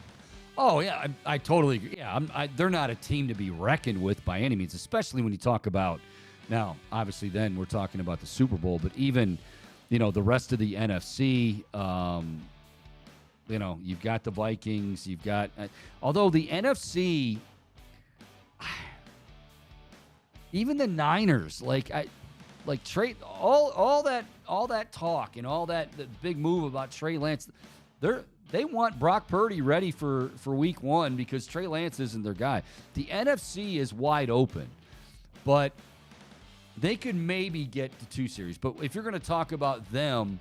Oh, yeah, I totally agree. Yeah, they're not a team to be reckoned with by any means, especially when you talk about, now, obviously then we're talking about the Super Bowl, but even, the rest of the NFC, you've got the Vikings, you've got, although the NFC, even the Niners, Trey, all that talk and all that the big move about Trey Lance, they want Brock Purdy ready for week 1 because Trey Lance isn't their guy. The NFC is wide open, but they could maybe get to 2 series. But if you're going to talk about them,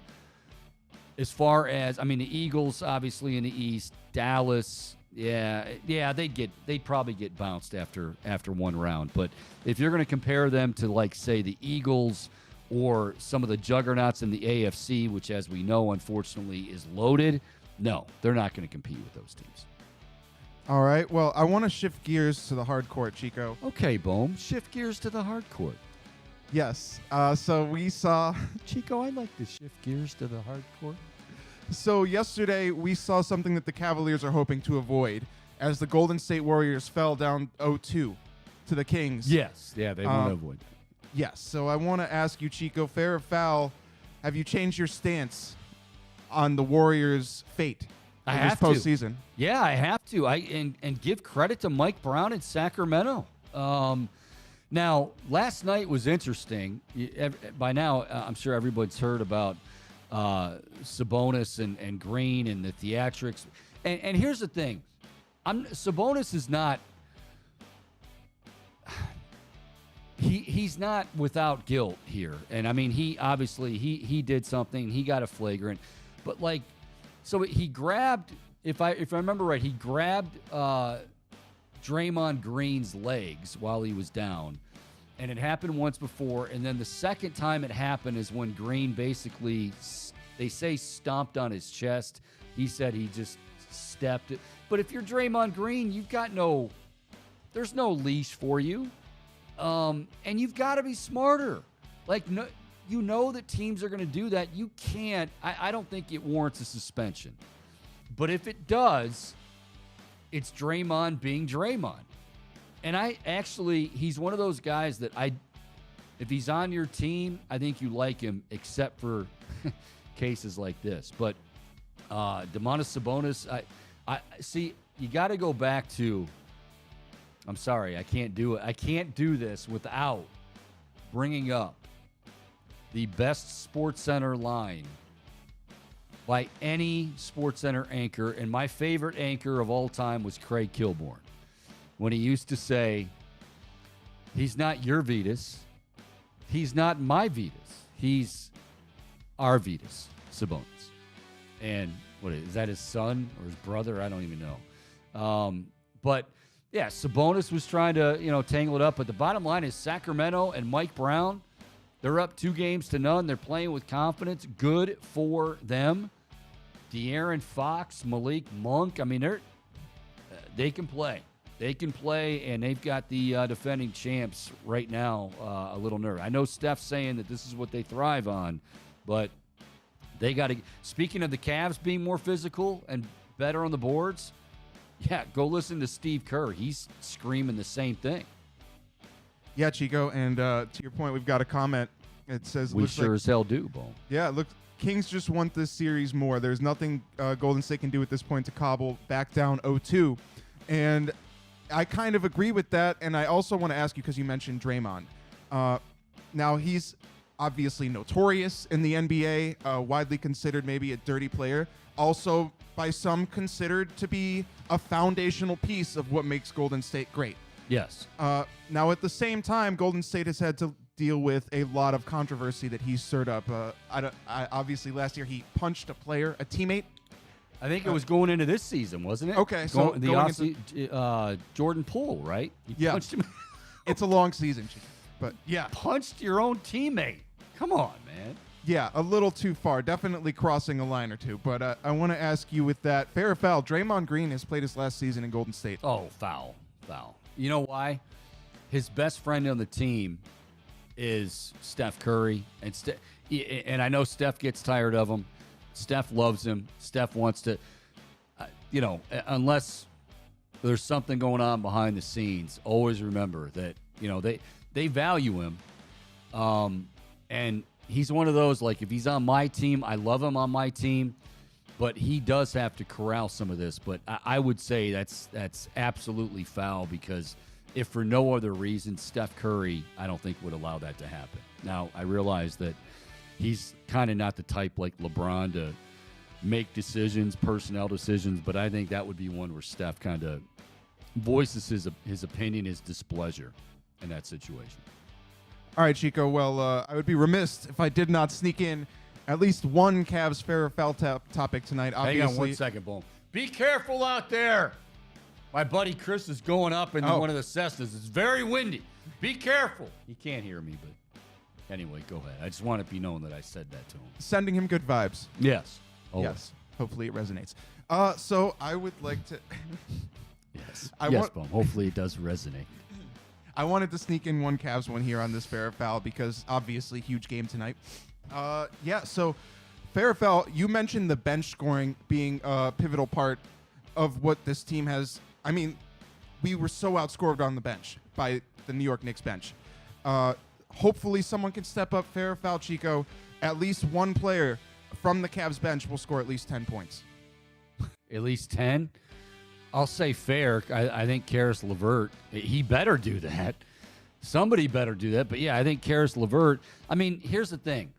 as far as, the Eagles obviously in the East, Dallas, they'd probably get bounced after one round. But if you're going to compare them to, say, the Eagles or some of the juggernauts in the AFC, which, as we know, unfortunately is loaded, no, they're not going to compete with those teams. All right. Well, I want to shift gears to the hard court, Chico. Okay, Bohm. Shift gears to the hard court. Yes. So we saw... Chico, I like to shift gears to the hard court. So yesterday, we saw something that the Cavaliers are hoping to avoid as the Golden State Warriors fell down 0-2 to the Kings. Yes. Yeah, they want to avoid that. Yes. So I want to ask you, Chico, fair or foul, have you changed your stance on the Warriors' fate in this postseason? Yeah, I have to. And give credit to Mike Brown in Sacramento. Now, last night was interesting. By now, I'm sure everybody's heard about Sabonis and Green and the theatrics. And here's the thing. Sabonis is not... He's not without guilt here. And, he obviously, he did something. He got a flagrant. But, so he grabbed... If I remember right, he grabbed Draymond Green's legs while he was down. And it happened once before. And then the second time it happened is when Green basically, they say, stomped on his chest. He said he just stepped it. But if you're Draymond Green, there's no leash for you. And you've got to be smarter. That teams are going to do that. You can't. I don't think it warrants a suspension. But if it does, it's Draymond being Draymond. And he's one of those guys that if he's on your team, I think you like him, except for cases like this. But Domantas Sabonis, I see, you got to go back to, I'm sorry, I can't do it. I can't do this without bringing up the best SportsCenter line by any SportsCenter anchor. And my favorite anchor of all time was Craig Kilborn, when he used to say, he's not your Vitas. He's not my Vitas. He's our Vitas, Sabonis. And is that his son or his brother? I don't even know. But, yeah, Sabonis was trying to, tangle it up. But the bottom line is Sacramento and Mike Brown, they're up 2-0. They're playing with confidence. Good for them. De'Aaron Fox, Malik Monk, they can play. They can play, and they've got the defending champs right now a little nervous. I know Steph's saying that this is what they thrive on, but they got to. Speaking of the Cavs being more physical and better on the boards, yeah, go listen to Steve Kerr. He's screaming the same thing. Yeah, Chico, and to your point, we've got a comment. It says, "We sure as hell do, Bo." Yeah, look, Kings just want this series more. There's nothing Golden State can do at this point to cobble back down 0-2, and I kind of agree with that. And I also want to ask you, because you mentioned Draymond. Now, he's obviously notorious in the NBA, widely considered maybe a dirty player, also by some considered to be a foundational piece of what makes Golden State great. Yes. Now, at the same time, Golden State has had to deal with a lot of controversy that he's stirred up. Obviously, last year he punched a player, a teammate, I think it was going into this season, wasn't it? Okay, so Jordan Poole, right? You punched him. It's a long season, but yeah. Punched your own teammate. Come on, man. Yeah, a little too far. Definitely crossing a line or two. But I want to ask you with that, fair or foul, Draymond Green has played his last season in Golden State. Oh, foul. You know why? His best friend on the team is Steph Curry. And I know Steph gets tired of him. Steph loves him. Steph wants to, unless there's something going on behind the scenes, always remember that, they value him. And he's one of those, like, if he's on my team, I love him on my team, but he does have to corral some of this. But I would say that's absolutely foul, because if for no other reason, Steph Curry, I don't think would allow that to happen. Now, I realize that he's kind of not the type like LeBron to make decisions, personnel decisions, but I think that would be one where Steph kind of voices his opinion, his displeasure in that situation. All right, Chico. Well, I would be remiss if I did not sneak in at least one Cavs fair or foul topic tonight. Obviously. Hang on 1 second, Boom. Be careful out there. My buddy Chris is going up in one of the Cessnas. It's very windy. Be careful. He can't hear me, but anyway, go ahead. I just want it to be known that I said that to him. Sending him good vibes. Yes. Always. Yes. Hopefully it resonates. So I would like to... Yes. Yes, Boom. Hopefully it does resonate. I wanted to sneak in one Cavs one here on this fair or foul because obviously huge game tonight. So fair or foul, you mentioned the bench scoring being a pivotal part of what this team has. I mean, we were so outscored on the bench by the New York Knicks bench. Hopefully someone can step up. Fair or foul, Chico, at least one player from the Cavs bench will score at least 10 points. At least 10? I'll say fair. I think Karis LeVert, he better do that. Somebody better do that. But, yeah, I think Karis LeVert, I mean, here's the thing.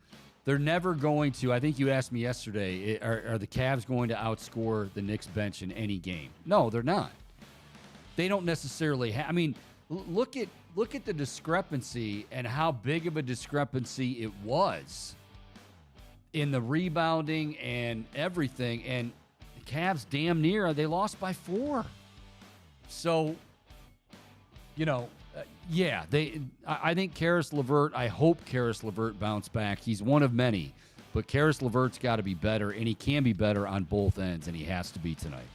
They're never going to, I think you asked me yesterday, are the Cavs going to outscore the Knicks bench in any game? No, they're not. They don't necessarily have, I mean, look at the discrepancy and how big of a discrepancy it was in the rebounding and everything. And the Cavs damn near, they lost by 4. So, I think Karis LeVert, I hope Karis LeVert bounce back. He's one of many, but Karis LeVert's got to be better, and he can be better on both ends, and he has to be tonight.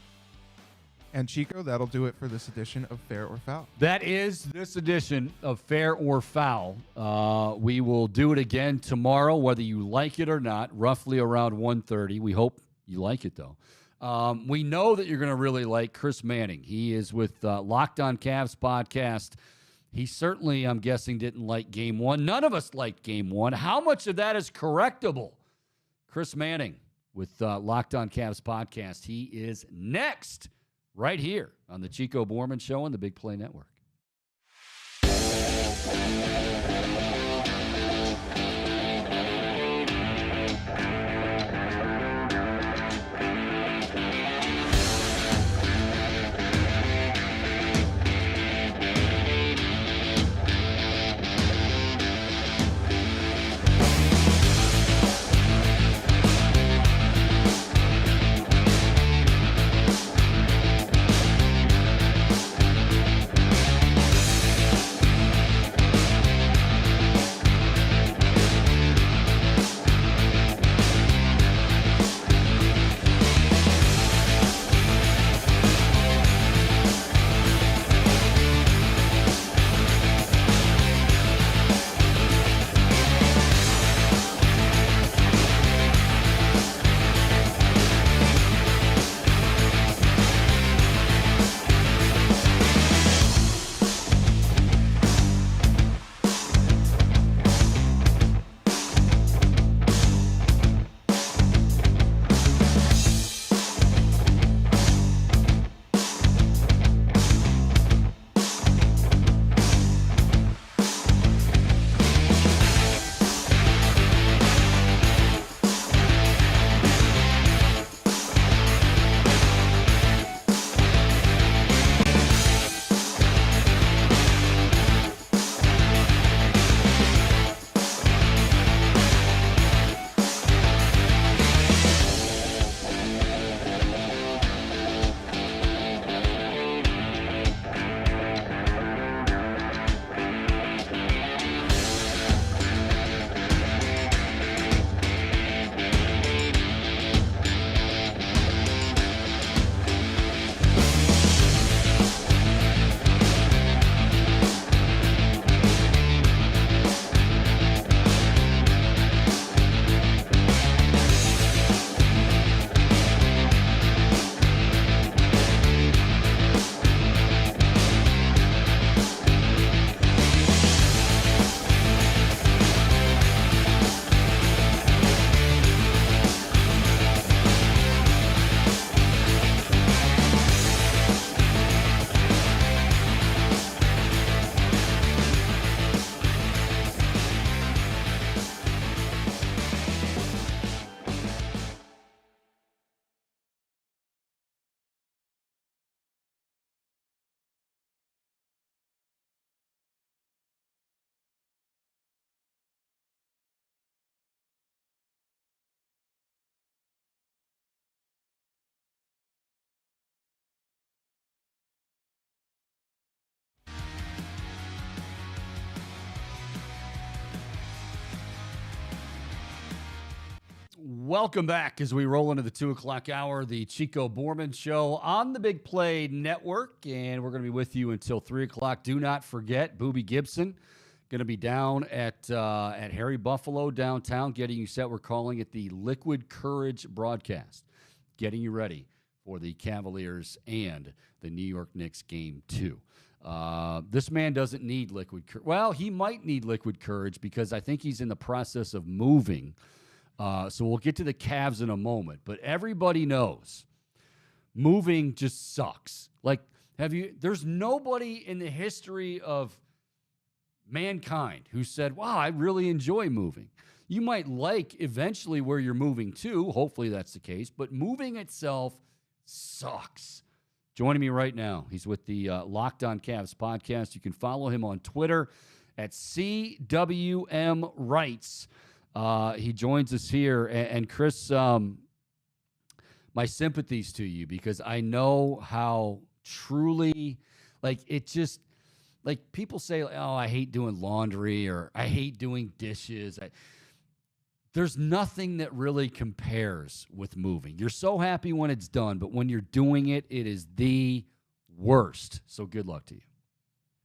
And Chico, that'll do it for this edition of Fair or Foul. That is this edition of Fair or Foul. We will do it again tomorrow, whether you like it or not, roughly around 1:30. We hope you like it, though. We know that you're going to really like Chris Manning. He is with Locked On Cavs podcast. He certainly, I'm guessing, didn't like Game 1. None of us liked Game 1. How much of that is correctable? Chris Manning with Locked On Cavs podcast. He is next right here on the Chico Bormann Show on the Big Play Network. Welcome back as we roll into the 2 o'clock hour, the Chico Bormann Show on the Big Play Network. And we're going to be with you until 3 o'clock. Do not forget, Boobie Gibson going to be down at Harry Buffalo downtown, getting you set. We're calling it the Liquid Courage broadcast, getting you ready for the Cavaliers and the New York Knicks game 2. This man doesn't need liquid courage. Well, he might need liquid courage because I think he's in the process of moving. So we'll get to the Cavs in a moment. But everybody knows moving just sucks. Like, there's nobody in the history of mankind who said, wow, I really enjoy moving. You might like eventually where you're moving to. Hopefully that's the case. But moving itself sucks. Joining me right now, he's with the Locked On Cavs podcast. You can follow him on Twitter at CWM Rights. He joins us here. And Chris, my sympathies to you because I know how truly, like, it just, like, people say, oh, I hate doing laundry or I hate doing dishes. There's nothing that really compares with moving. You're so happy when it's done, but when you're doing it, it is the worst. So good luck to you.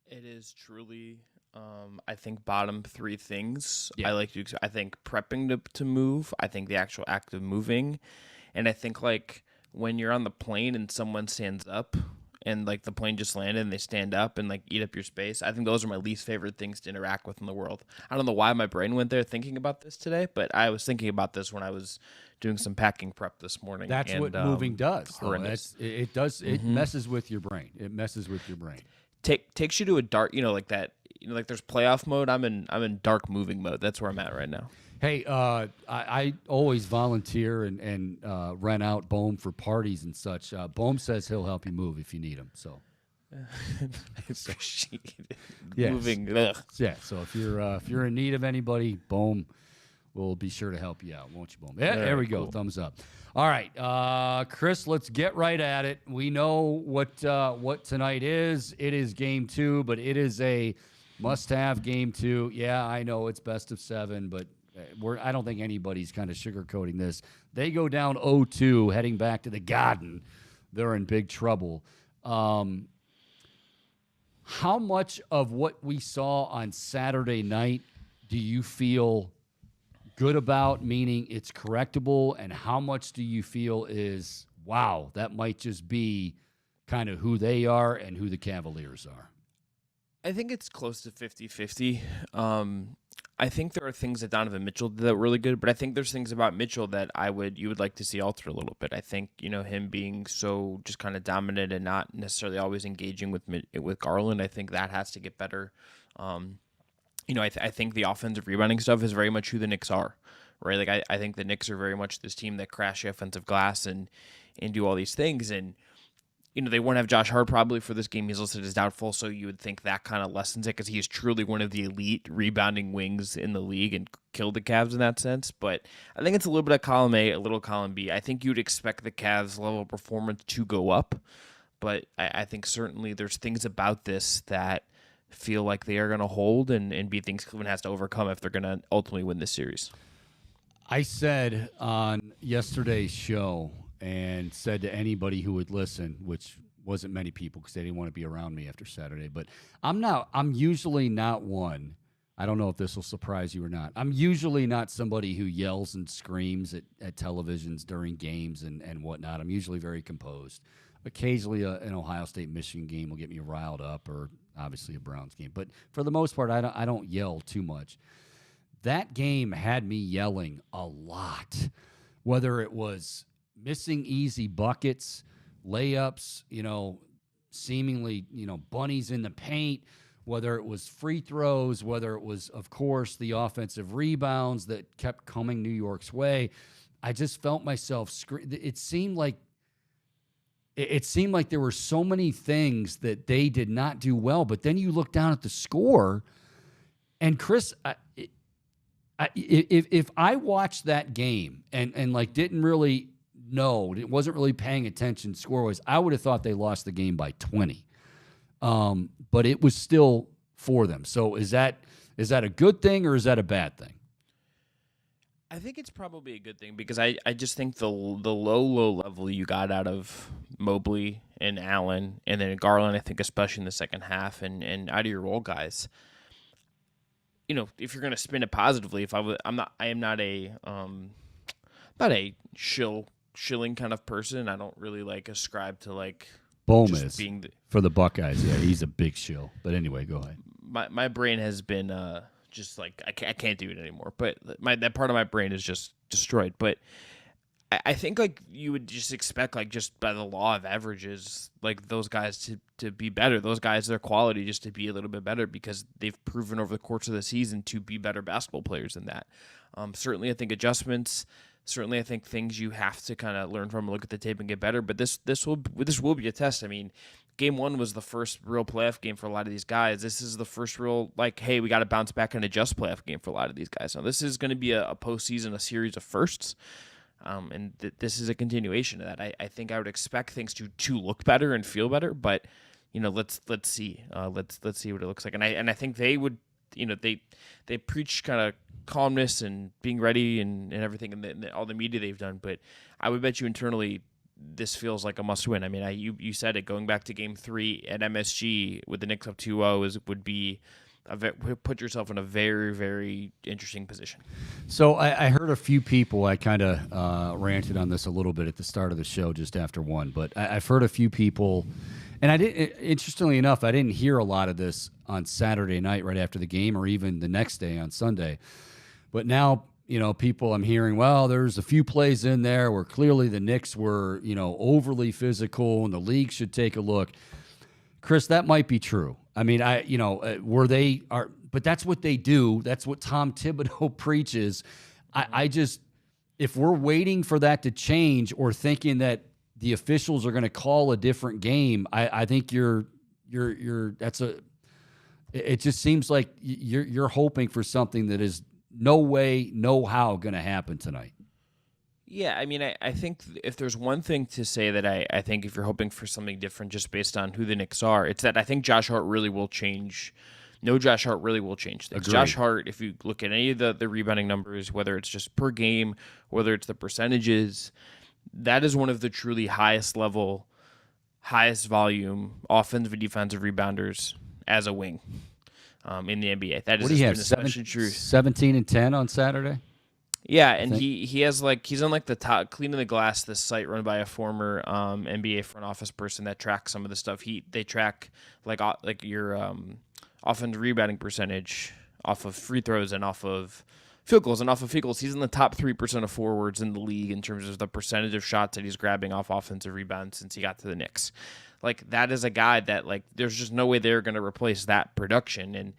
It is truly, I think, bottom 3 things. Yeah. I think prepping to move. I think the actual act of moving. And I think, like, when you're on the plane and someone stands up and, like, the plane just landed and they stand up and, like, eat up your space, I think those are my least favorite things to interact with in the world. I don't know why my brain went there thinking about this today, but I was thinking about this when I was doing some packing prep this morning. That's what moving does. It does. It Mm-hmm. messes with your brain. It messes with your brain. Takes you to a dark, like that, like there's playoff mode. I'm in dark moving mode. That's where I'm at right now. Hey, I always volunteer and rent out Bohm for parties and such. Bohm says he'll help you move if you need him. So, yes. Moving. Ugh. Yeah. So if you're in need of anybody, Bohm will be sure to help you out, won't you, Bohm? Yeah, there we go. Cool. Thumbs up. All right, Chris, let's get right at it. We know what tonight is. It is game 2, but it is a must-have game 2. Yeah, I know it's best of 7, but I don't think anybody's kind of sugarcoating this. They go down 0-2, heading back to the Garden. They're in big trouble. How much of what we saw on Saturday night do you feel good about, meaning it's correctable, and how much do you feel is, wow, that might just be kind of who they are and who the Cavaliers are? I think it's close to 50-50. I think there are things that Donovan Mitchell did that were really good, but I think there's things about Mitchell that you would like to see alter a little bit. I think, him being so just kind of dominant and not necessarily always engaging with Garland, I think that has to get better. I think the offensive rebounding stuff is very much who the Knicks are, right? Like I think the Knicks are very much this team that crash the offensive glass and do all these things. And, they won't have Josh Hart probably for this game. He's listed as doubtful, so you would think that kind of lessens it because he is truly one of the elite rebounding wings in the league and killed the Cavs in that sense. But I think it's a little bit of column A, a little column B. I think you'd expect the Cavs' level of performance to go up, but I think certainly there's things about this that feel like they are going to hold and be things Cleveland has to overcome if they're going to ultimately win this series. I said on yesterday's show and said to anybody who would listen, which wasn't many people because they didn't want to be around me after Saturday, but I'm usually not one. I don't know if this will surprise you or not. I'm usually not somebody who yells and screams at televisions during games and whatnot. I'm usually very composed. Occasionally an Ohio State-Michigan game will get me riled up, or obviously a Browns game. But for the most part, I don't yell too much. That game had me yelling a lot, whether it was missing easy buckets, layups, seemingly, bunnies in the paint, whether it was free throws, whether it was, of course, the offensive rebounds that kept coming New York's way. I just felt myself It seemed like there were so many things that they did not do well, but then you look down at the score, and Chris, if I watched that game and like didn't really know, it wasn't really paying attention score-wise, I would have thought they lost the game by 20. But it was still for them. So is that a good thing or is that a bad thing? I think it's probably a good thing because I just think the low level you got out of Mobley and Allen and then Garland, I think especially in the second half and out of your role guys, if you're gonna spin it positively, I am not a shilling kind of person. I don't really ascribe to Bohm just is being for the Buckeyes. Yeah, he's a big shill. But anyway, go ahead. My brain has been just I can't do it anymore. But that part of my brain is just destroyed. But I think you would just expect just by the law of averages those guys to be better. Those guys, their quality just to be a little bit better because they've proven over the course of the season to be better basketball players than that. Certainly, I think adjustments. Certainly, I think things you have to kind of learn from, look at the tape, and get better. But this will be a test. I mean, Game 1 was the first real playoff game for a lot of these guys. This is the first real hey, we got to bounce back and adjust playoff game for a lot of these guys. Now, this is going to be a postseason, a series of firsts, and this is a continuation of that. I think I would expect things to look better and feel better, but let's see, let's see what it looks like. And I think they would. They preach kind of calmness and being ready and everything and all the media they've done. But I would bet you internally this feels like a must win. I mean, you said it, going back to Game 3 at MSG with the Knicks up 2-0 would be put yourself in a very, very interesting position. So I heard a few people, I kind of ranted on this a little bit at the start of the show just after one, but I've heard a few people. And interestingly enough, I didn't hear a lot of this on Saturday night right after the game or even the next day on Sunday. But now, people I'm hearing, well, there's a few plays in there where clearly the Knicks were, overly physical and the league should take a look. Chris, that might be true. I mean, but that's what they do. That's what Tom Thibodeau preaches. I just, if we're waiting for that to change or thinking that the officials are going to call a different game, I think it just seems like you're hoping for something that is no way, no how going to happen tonight. Yeah, I mean, I think if there's one thing to say that I think if you're hoping for something different just based on who the Knicks are, it's that I think Josh Hart really will change. No, Josh Hart really will change things. Agreed. Josh Hart, if you look at any of the rebounding numbers, whether it's just per game, whether it's the percentages, that is one of the truly highest level, highest volume offensive and defensive rebounders as a wing in the NBA. That is especially true. 17 and 10 on Saturday. Yeah, and he has he's on the top Cleaning the Glass, this site run by a former NBA front office person that tracks some of the stuff. They track your offensive rebounding percentage off of free throws and off of field goals. And off of field goals, he's in the top 3% of forwards in the league in terms of the percentage of shots that he's grabbing off offensive rebounds since he got to the Knicks. That is a guy that there's just no way they're going to replace that production. And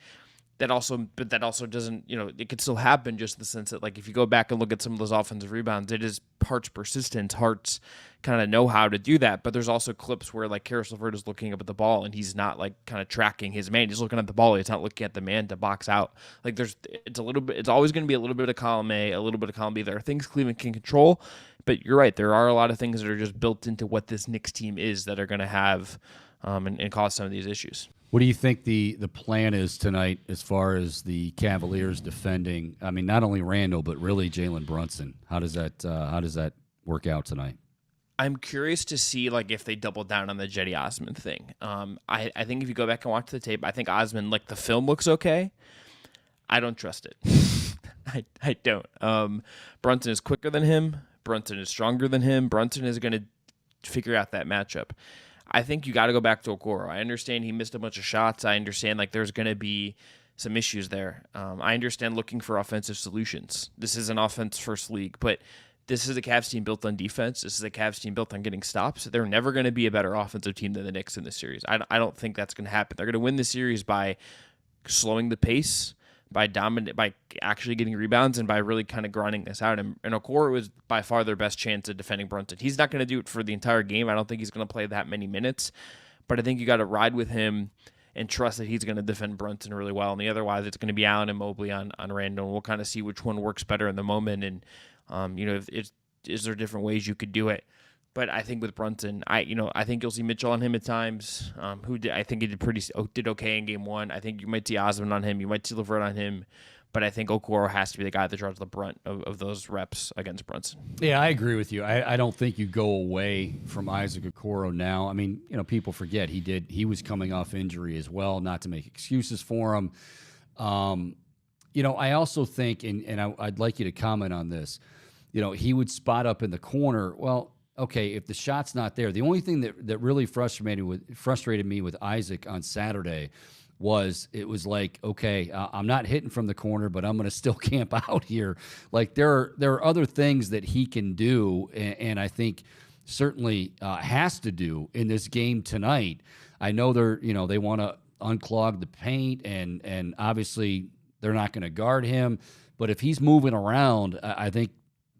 that also doesn't, it could still happen just in the sense that if you go back and look at some of those offensive rebounds, it is Hart's persistence, Hart's kind of know how to do that. But there's also clips where Karis LeVert is looking up at the ball and he's not kind of tracking his man. He's looking at the ball. He's not looking at the man to box out. It's always going to be a little bit of column A, a little bit of column B. There are things Cleveland can control, but you're right. There are a lot of things that are just built into what this Knicks team is that are going to have and cause some of these issues. What do you think the plan is tonight as far as the Cavaliers defending? I mean, not only Randall, but really Jalen Brunson. How does that work out tonight? I'm curious to see if they double down on the Jetty Osman thing. I think if you go back and watch the tape, I think Osman, the film looks okay. I don't trust it. I don't. Brunson is quicker than him. Brunson is stronger than him. Brunson is going to figure out that matchup. I think you got to go back to Okoro. I understand he missed a bunch of shots. I understand there's going to be some issues there. I understand looking for offensive solutions. This is an offense-first league, but this is a Cavs team built on defense. This is a Cavs team built on getting stops. They're never going to be a better offensive team than the Knicks in this series. I don't think that's going to happen. They're going to win the series by slowing the pace, by actually getting rebounds, and by really kind of grinding this out. And Okoro was by far their best chance at defending Brunson. He's not going to do it for the entire game. I don't think he's going to play that many minutes, but I think you got to ride with him and trust that he's going to defend Brunson really well. And otherwise, it's going to be Allen and Mobley on Randall. And we'll kind of see which one works better in the moment. And is there different ways you could do it? But I think with Brunson, I think you'll see Mitchell on him at times. I think he did okay in Game 1. I think you might see Osman on him. You might see LeVert on him. But I think Okoro has to be the guy that draws the brunt of those reps against Brunson. Yeah, I agree with you. I don't think you go away from Isaac Okoro now. I mean, people forget he was coming off injury as well, not to make excuses for him. I also think, and I'd like you to comment on this, he would spot up in the corner. Well, okay, if the shot's not there, the only thing that really frustrated me with Isaac on Saturday was it was like, okay, I'm not hitting from the corner, but I'm going to still camp out here. Like there are other things that he can do, and I think certainly has to do in this game tonight. I know they want to unclog the paint, and obviously they're not going to guard him. But if he's moving around, I think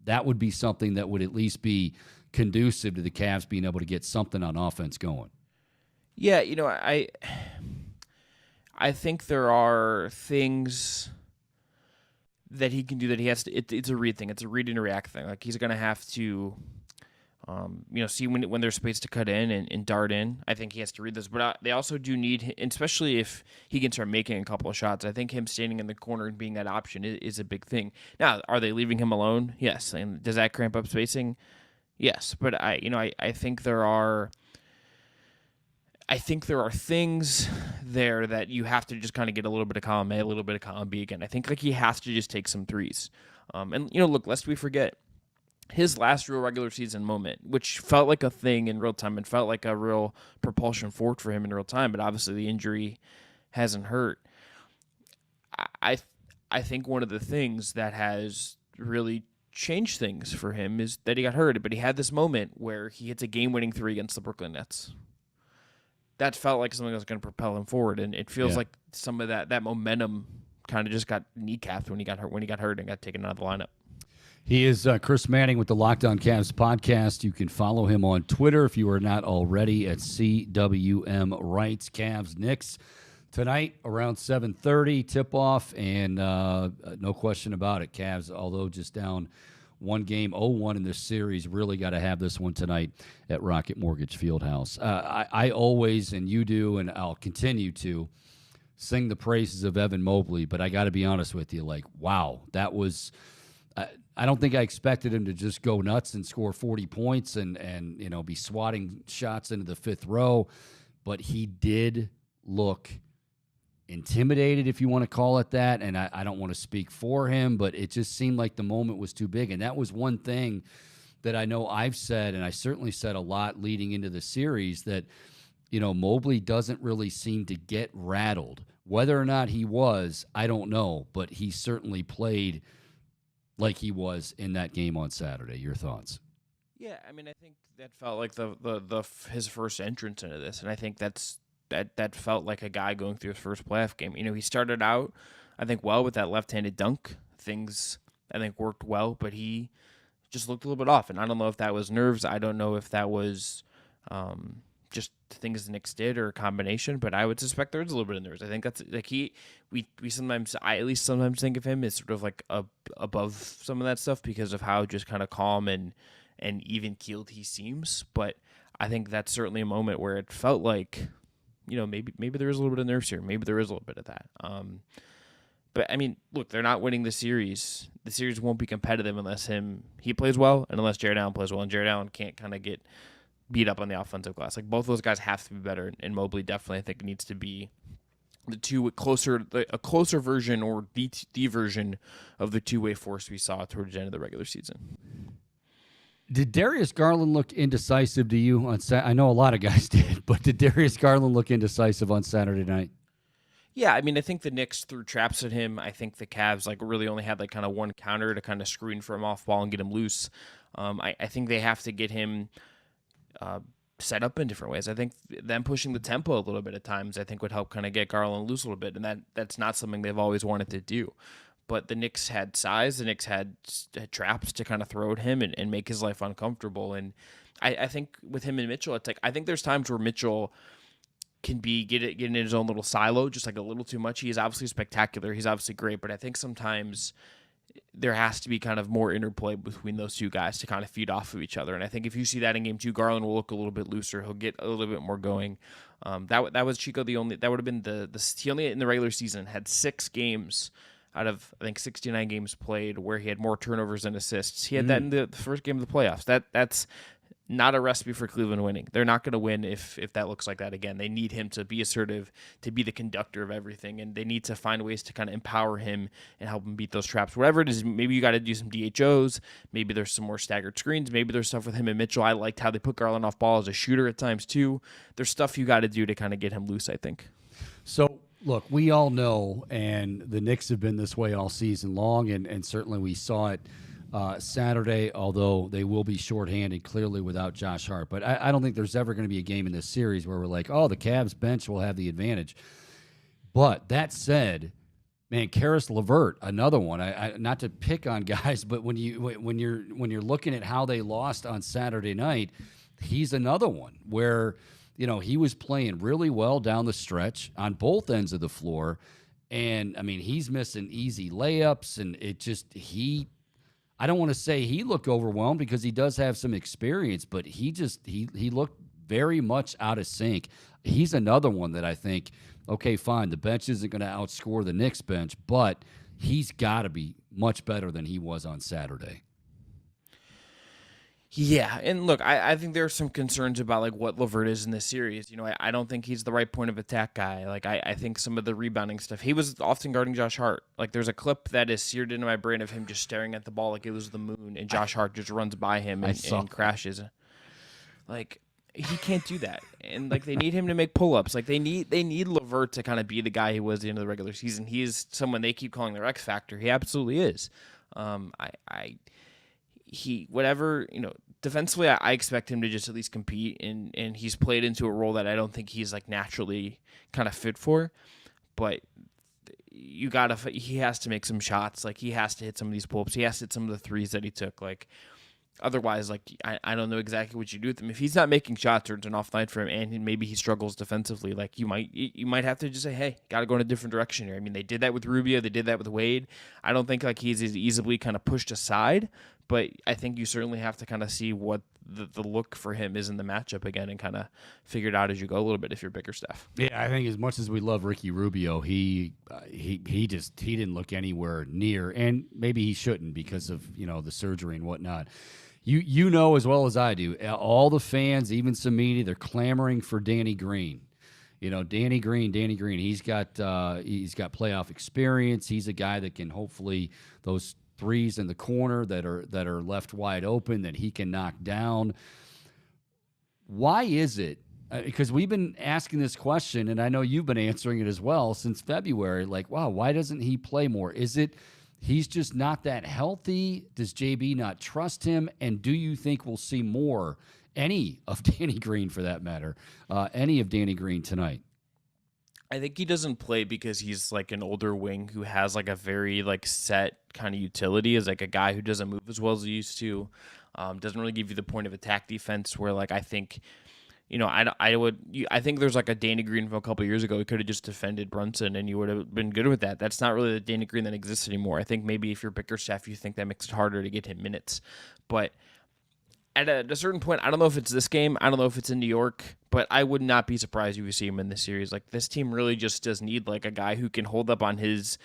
that would be something that would at least be conducive to the Cavs being able to get something on offense going. Yeah, I think there are things that he can do that he has to. It's a read thing. It's a read and react thing. Like he's going to have to, see when there's space to cut in and dart in. I think he has to read this. But they also do need, especially if he can start making a couple of shots. I think him standing in the corner and being that option is a big thing. Now, are they leaving him alone? Yes. And does that cramp up spacing? Yes. But I think there are. I think there are things there that you have to just kind of get a little bit of column A, a little bit of column B again. I think he has to just take some threes. Look, lest we forget, his last real regular season moment, which felt like a thing in real time and felt like a real propulsion forward for him in real time, but obviously the injury hasn't hurt. I think one of the things that has really changed things for him is that he got hurt, but he had this moment where he hits a game-winning three against the Brooklyn Nets. That felt like something that was going to propel him forward, and it feels like some of that momentum kind of just got kneecapped when he got hurt and got taken out of the lineup. He is Chris Manning with the Locked On Cavs podcast. You can follow him on Twitter if you are not already at CWM Rights. Cavs Knicks tonight around 7:30 tip-off, and no question about it, Cavs, although just down one game, 0-1 in this series, really got to have this one tonight at Rocket Mortgage Fieldhouse. I always, and you do, and I'll continue to, sing the praises of Evan Mobley, but I got to be honest with you, like, wow, that was I don't think I expected him to just go nuts and score 40 points and be swatting shots into the fifth row, but he did look intimidated, if you want to call it that, and I don't want to speak for him, but it just seemed like the moment was too big, and that was one thing that I know I've said, and I certainly said a lot leading into the series, that Mobley doesn't really seem to get rattled. Whether or not he was, I don't know, but he certainly played like he was in that game on Saturday. Your thoughts? Yeah, I mean, I think that felt like his first entrance into this, and I think that felt like a guy going through his first playoff game. He started out, I think, well with that left-handed dunk. Things, I think, worked well, but he just looked a little bit off. And I don't know if that was nerves. I don't know if that was just things the Knicks did or a combination, but I would suspect there was a little bit of nerves. I think that's like I at least sometimes think of him as sort of like above some of that stuff because of how just kind of calm and even-keeled he seems. But I think that's certainly a moment where it felt like, maybe there is a little bit of nerves here. Maybe there is a little bit of that. But, I mean, look, they're not winning the series. The series won't be competitive unless he plays well and unless Jared Allen plays well. And Jared Allen can't kind of get beat up on the offensive glass. Like, both those guys have to be better. And Mobley definitely, I think, needs to be a closer version or the version of the two-way force we saw towards the end of the regular season. Did Darius Garland look indecisive to you on Saturday? I know a lot of guys did, but did Darius Garland look indecisive on Saturday night? Yeah, I mean, I think the Knicks threw traps at him. I think the Cavs really only had kind of one counter to kind of screen for him off ball and get him loose. I think they have to get him set up in different ways. I think them pushing the tempo a little bit at times, I think, would help kind of get Garland loose a little bit, and that's not something they've always wanted to do. But the Knicks had size. The Knicks had traps to kind of throw at him and make his life uncomfortable. And I think with him and Mitchell, it's like I think there's times where Mitchell can be getting in his own little silo, just like a little too much. He is obviously spectacular. He's obviously great. But I think sometimes there has to be kind of more interplay between those two guys to kind of feed off of each other. And I think if you see that in game two, Garland will look a little bit looser. He'll get a little bit more going. That was Chico. That would have been he only in the regular season had 6 games out of, I think, 69 games played where he had more turnovers than assists. He had that in the first game of the playoffs. That's not a recipe for Cleveland winning. They're not going to win if that looks like that again. They need him to be assertive, to be the conductor of everything, and they need to find ways to kind of empower him and help him beat those traps. Whatever it is, maybe you got to do some DHOs. Maybe there's some more staggered screens. Maybe there's stuff with him and Mitchell. I liked how they put Garland off ball as a shooter at times too. There's stuff you got to do to kind of get him loose, I think. So, look, we all know, and the Knicks have been this way all season long, and certainly we saw it Saturday, although they will be shorthanded clearly without Josh Hart. But I don't think there's ever going to be a game in this series where we're like, oh, the Cavs bench will have the advantage. But that said, man, Karis LeVert, another one. I not to pick on guys, but when you're looking at how they lost on Saturday night, he's another one where he was playing really well down the stretch on both ends of the floor, and I mean he's missing easy layups, and it just I don't want to say he looked overwhelmed because he does have some experience, but he looked very much out of sync. He's another one that I think, okay, fine, the bench isn't going to outscore the Knicks bench, but he's got to be much better than he was on Saturday. Yeah, and look, I think there are some concerns about like what LeVert is in this series. I don't think he's the right point of attack guy. Like I think some of the rebounding stuff, he was often guarding Josh Hart. Like there's a clip that is seared into my brain of him just staring at the ball like it was the moon, and Josh Hart just runs by him and crashes. Like he can't do that, and like they need him to make pull-ups. Like they need LeVert to kind of be the guy he was at the end of the regular season. He is someone they keep calling their X factor. He absolutely is. Defensively, I expect him to just at least compete, and he's played into a role that I don't think he's like naturally kind of fit for. But he has to make some shots. Like he has to hit some of these pull-ups. He has to hit some of the threes that he took. Like otherwise, like I don't know exactly what you do with him. If he's not making shots or it's an off night for him, and maybe he struggles defensively, like you might have to just say, hey, got to go in a different direction here. I mean, they did that with Rubio. They did that with Wade. I don't think like he's as easily kind of pushed aside. But I think you certainly have to kind of see what the look for him is in the matchup again and kind of figure it out as you go a little bit if you're Bickerstaff. Yeah, I think as much as we love Ricky Rubio, he didn't look anywhere near, and maybe he shouldn't because of the surgery and whatnot. You know as well as I do, all the fans, even some media, they're clamoring for Danny Green. Danny Green. He's got playoff experience. He's a guy that can hopefully those threes in the corner that are left wide open that he can knock down. Why is it? Because we've been asking this question, and I know you've been answering it as well since February. Like, wow, why doesn't he play more? Is it he's just not that healthy? Does JB not trust him? And do you think we'll see any of Danny Green for that matter, any of Danny Green tonight? I think he doesn't play because he's like an older wing who has like a very like set kind of utility as like a guy who doesn't move as well as he used to. Doesn't really give you the point of attack defense where like I think, I think there's like a Danny Green from a couple of years ago. He could have just defended Brunson and you would have been good with that. That's not really the Danny Green that exists anymore. I think maybe if you're Bickerstaff, you think that makes it harder to get him minutes. But at a certain point, I don't know if it's this game. I don't know if it's in New York, but I would not be surprised if you see him in this series. Like this team really just does need like a guy who can hold up on his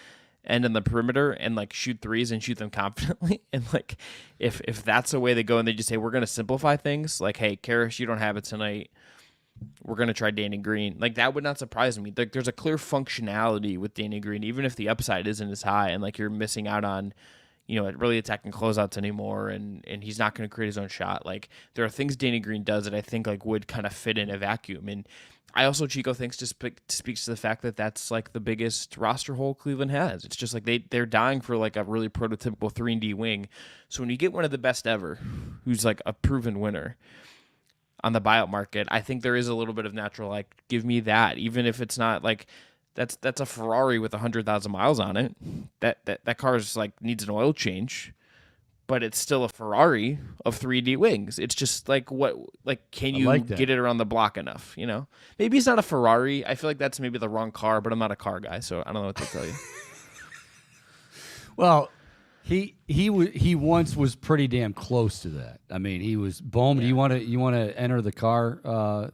end in the perimeter and like shoot threes and shoot them confidently. And like if that's the way they go and they just say we're going to simplify things, like hey, Karis, you don't have it tonight. We're going to try Danny Green. Like that would not surprise me. Like there's a clear functionality with Danny Green, even if the upside isn't as high and like you're missing out on really attacking closeouts anymore, and he's not going to create his own shot. Like there are things Danny Green does that I think like would kind of fit in a vacuum. And I also Chico thinks speaks to the fact that that's like the biggest roster hole Cleveland has. It's just like they're dying for like a really prototypical 3-and-D wing. So when you get one of the best ever, who's like a proven winner on the buyout market, I think there is a little bit of natural like give me that, even if it's not like. That's a Ferrari with 100,000 miles on it. That car is like needs an oil change, but it's still a Ferrari of 3D wings. It's just like can you get it around the block enough? Maybe it's not a Ferrari. I feel like that's maybe the wrong car, but I'm not a car guy, so I don't know what to tell you. Well, he once was pretty damn close to that. I mean, he was Bowman. Yeah. You want to enter the car?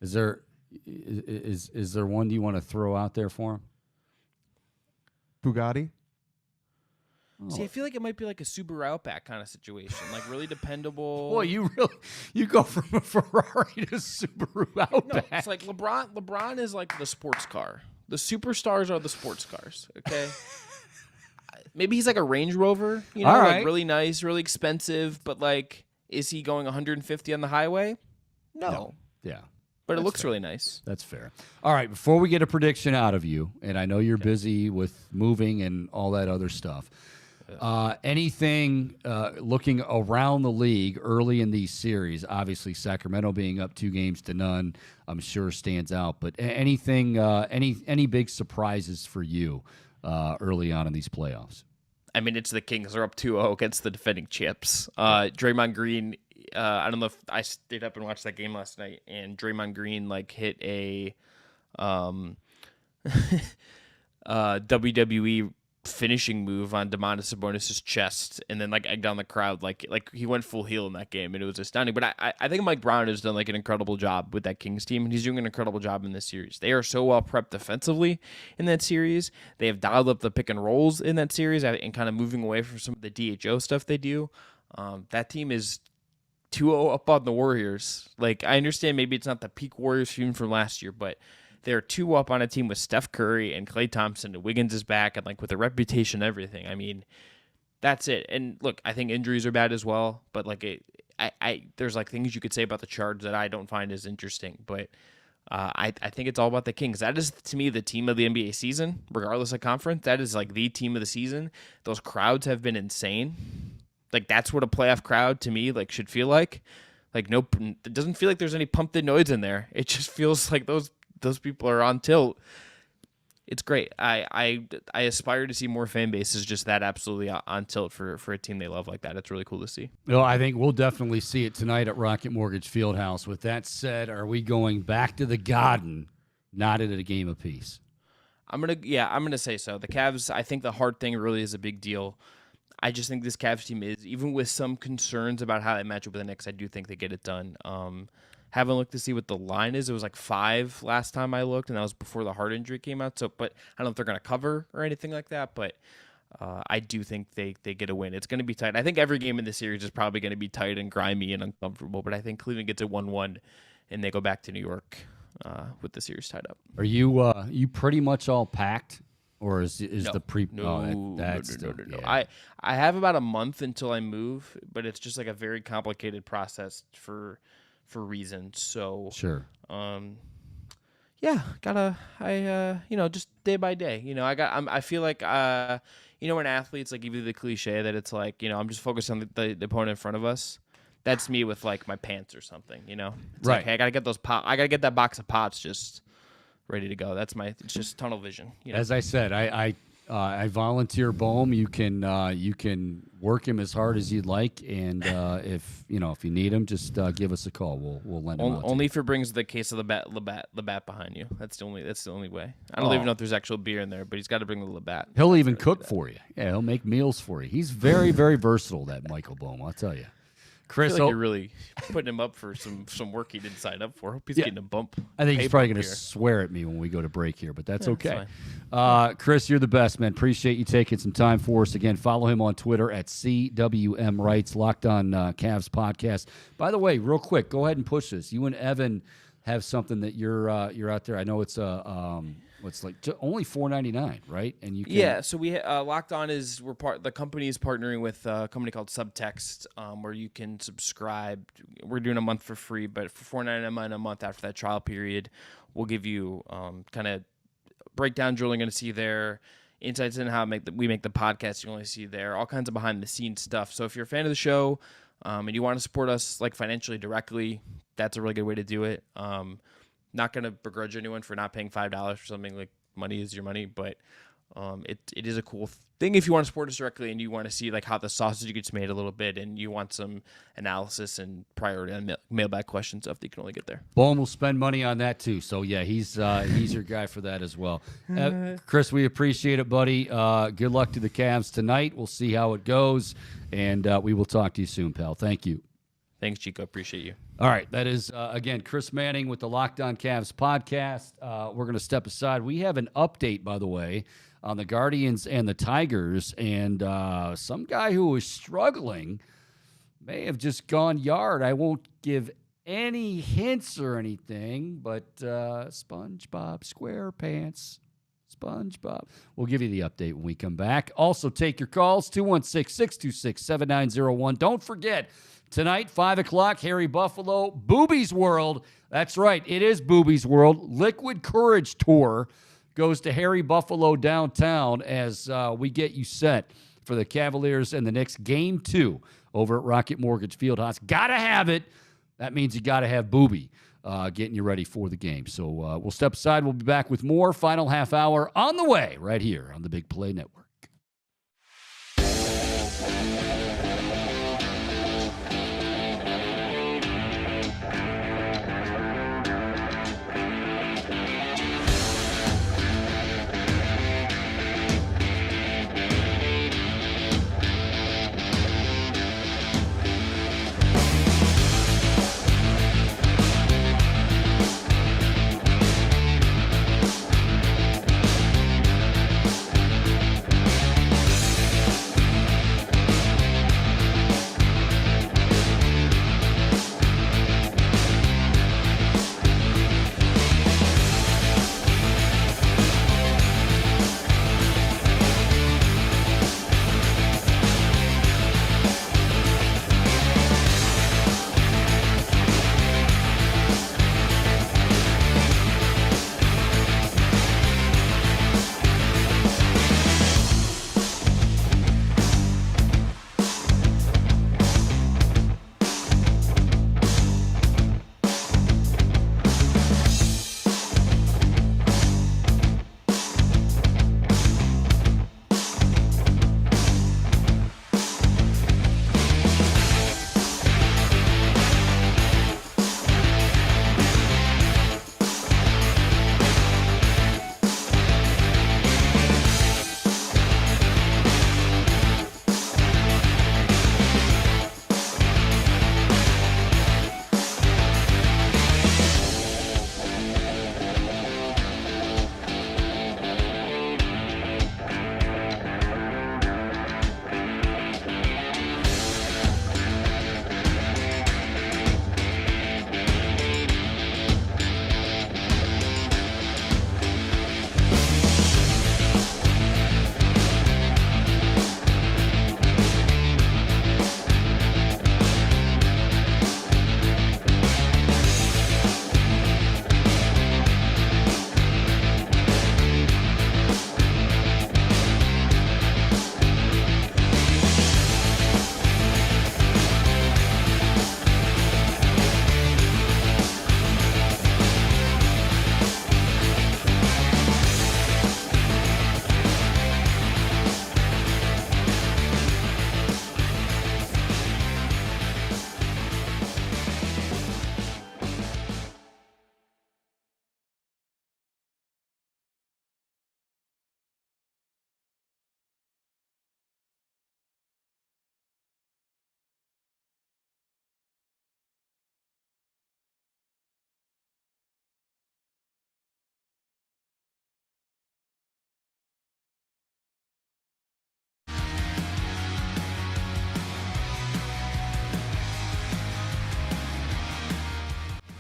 Is there one you want to throw out there for him? Bugatti? See, I feel like it might be like a Subaru Outback kind of situation, like really dependable. Boy, you go from a Ferrari to Subaru Outback. No, it's like LeBron is like the sports car. The superstars are the sports cars. Okay. Maybe he's like a Range Rover, you know, All right. like really nice, really expensive, but like, is he going 150 on the highway? No. Yeah. But it looks really nice. That's fair. All right, before we get a prediction out of you, and I know you're busy with moving and all that other stuff, anything looking around the league early in these series, obviously Sacramento being up 2-0, I'm sure stands out, but anything, any big surprises for you early on in these playoffs? I mean, it's the Kings. They're up 2-0 against the defending champs. Draymond Green, I don't know if I stayed up and watched that game last night, and Draymond Green like hit a WWE finishing move on Domantas Sabonis' chest, and then like egged on the crowd. Like he went full heel in that game, and it was astounding. But I think Mike Brown has done like an incredible job with that Kings team, and he's doing an incredible job in this series. They are so well prepped defensively in that series. They have dialed up the pick and rolls in that series and kind of moving away from some of the DHO stuff they do. That team is 2-0 up on the Warriors. Like, I understand maybe it's not the peak Warriors team from last year, but they're 2 up on a team with Steph Curry and Klay Thompson, and Wiggins is back, and like with a reputation and everything. I mean, that's it. And look, I think injuries are bad as well, but like there's like things you could say about the Charge that I don't find as interesting. But I think it's all about the Kings. That is, to me, the team of the NBA season, regardless of conference. That is like the team of the season. Those crowds have been insane. Like, that's what a playoff crowd to me like should feel like. Like, nope, it doesn't feel like there's any pumped in noise in there. It just feels like those people are on tilt. It's great. I aspire to see more fan bases just that absolutely on tilt for a team they love like that. It's really cool to see. Well, I think we'll definitely see it tonight at Rocket Mortgage Fieldhouse. With that said, are we going back to the Garden, not at a game apiece? I'm gonna say so. The Cavs, I think the hard thing really is a big deal. I just think this Cavs team is, even with some concerns about how they match up with the Knicks, I do think they get it done. Haven't looked to see what the line is. It was like 5 last time I looked, and that was before the Hart injury came out. So, but I don't know if they're going to cover or anything like that. But I do think they get a win. It's going to be tight. I think every game in the series is probably going to be tight and grimy and uncomfortable. But I think Cleveland gets a 1-1, and they go back to New York with the series tied up. Are you pretty much all packed? Or is no, the pre? No, that's no. Yeah. I have about a month until I move, but it's just like a very complicated process for reasons. So sure. Yeah, just day by day. I feel like when athletes like give you the cliche that it's like, I'm just focused on the opponent in front of us. That's me with like my pants or something. It's right. Like, hey, I gotta get those I gotta get that box of pots just ready to go. It's just tunnel vision. As I said, I volunteer Bohm. You can work him as hard as you'd like, and if you need him, just give us a call. We'll lend him out. Only if it brings the case of the bat behind you. That's the only way. I don't even know if there's actual beer in there, but he's got to bring the Labatt. He'll even cook for you. Yeah, he'll make meals for you. He's very very versatile. That Michael Bohm, I'll tell you. Chris, I feel like you're really putting him up for some work he didn't sign up for. Hope he's getting a bump. I think he's probably going to swear at me when we go to break here, but that's okay. Chris, you're the best, man. Appreciate you taking some time for us. Again, follow him on Twitter at CWM Rights, Locked On Cavs podcast. By the way, real quick, go ahead and push this. You and Evan have something that you're out there. I know it's what's like only $4.99, right? And you can So we Locked On the company is partnering with a company called Subtext, where you can subscribe. We're doing a month for free, but for $4.99 a month after that trial period, we'll give you kind of breakdown drilling. Going to see there, insights into how we make the podcast. You only see there all kinds of behind the scenes stuff. So if you're a fan of the show and you want to support us like financially directly, that's a really good way to do it. Not going to begrudge anyone for not paying $5 for something. Like, money is your money, but it is a cool thing if you want to support us directly and you want to see like how the sausage gets made a little bit and you want some analysis and priority on mailbag questions stuff that you can only get there. Bohm will spend money on that too. So yeah, he's your guy for that as well. Chris, we appreciate it, buddy. Good luck to the Cavs tonight. We'll see how it goes, and we will talk to you soon, pal. Thank you. Thanks, Chico. Appreciate you. All right. That is, again, Chris Manning with the Locked On Cavs podcast. We're going to step aside. We have an update, by the way, on the Guardians and the Tigers. And some guy who was struggling may have just gone yard. I won't give any hints or anything, but SpongeBob SquarePants. SpongeBob. We'll give you the update when we come back. Also, take your calls, 216-626-7901. Don't forget, tonight, 5 o'clock, Harry Buffalo, Booby's World. That's right, it is Booby's World. Liquid Courage Tour goes to Harry Buffalo downtown as we get you set for the Cavaliers and the Knicks. Game 2 over at Rocket Mortgage Fieldhouse. Got to have it. That means you got to have Booby getting you ready for the game. So we'll step aside. We'll be back with more. Final half hour on the way right here on the Big Play Network.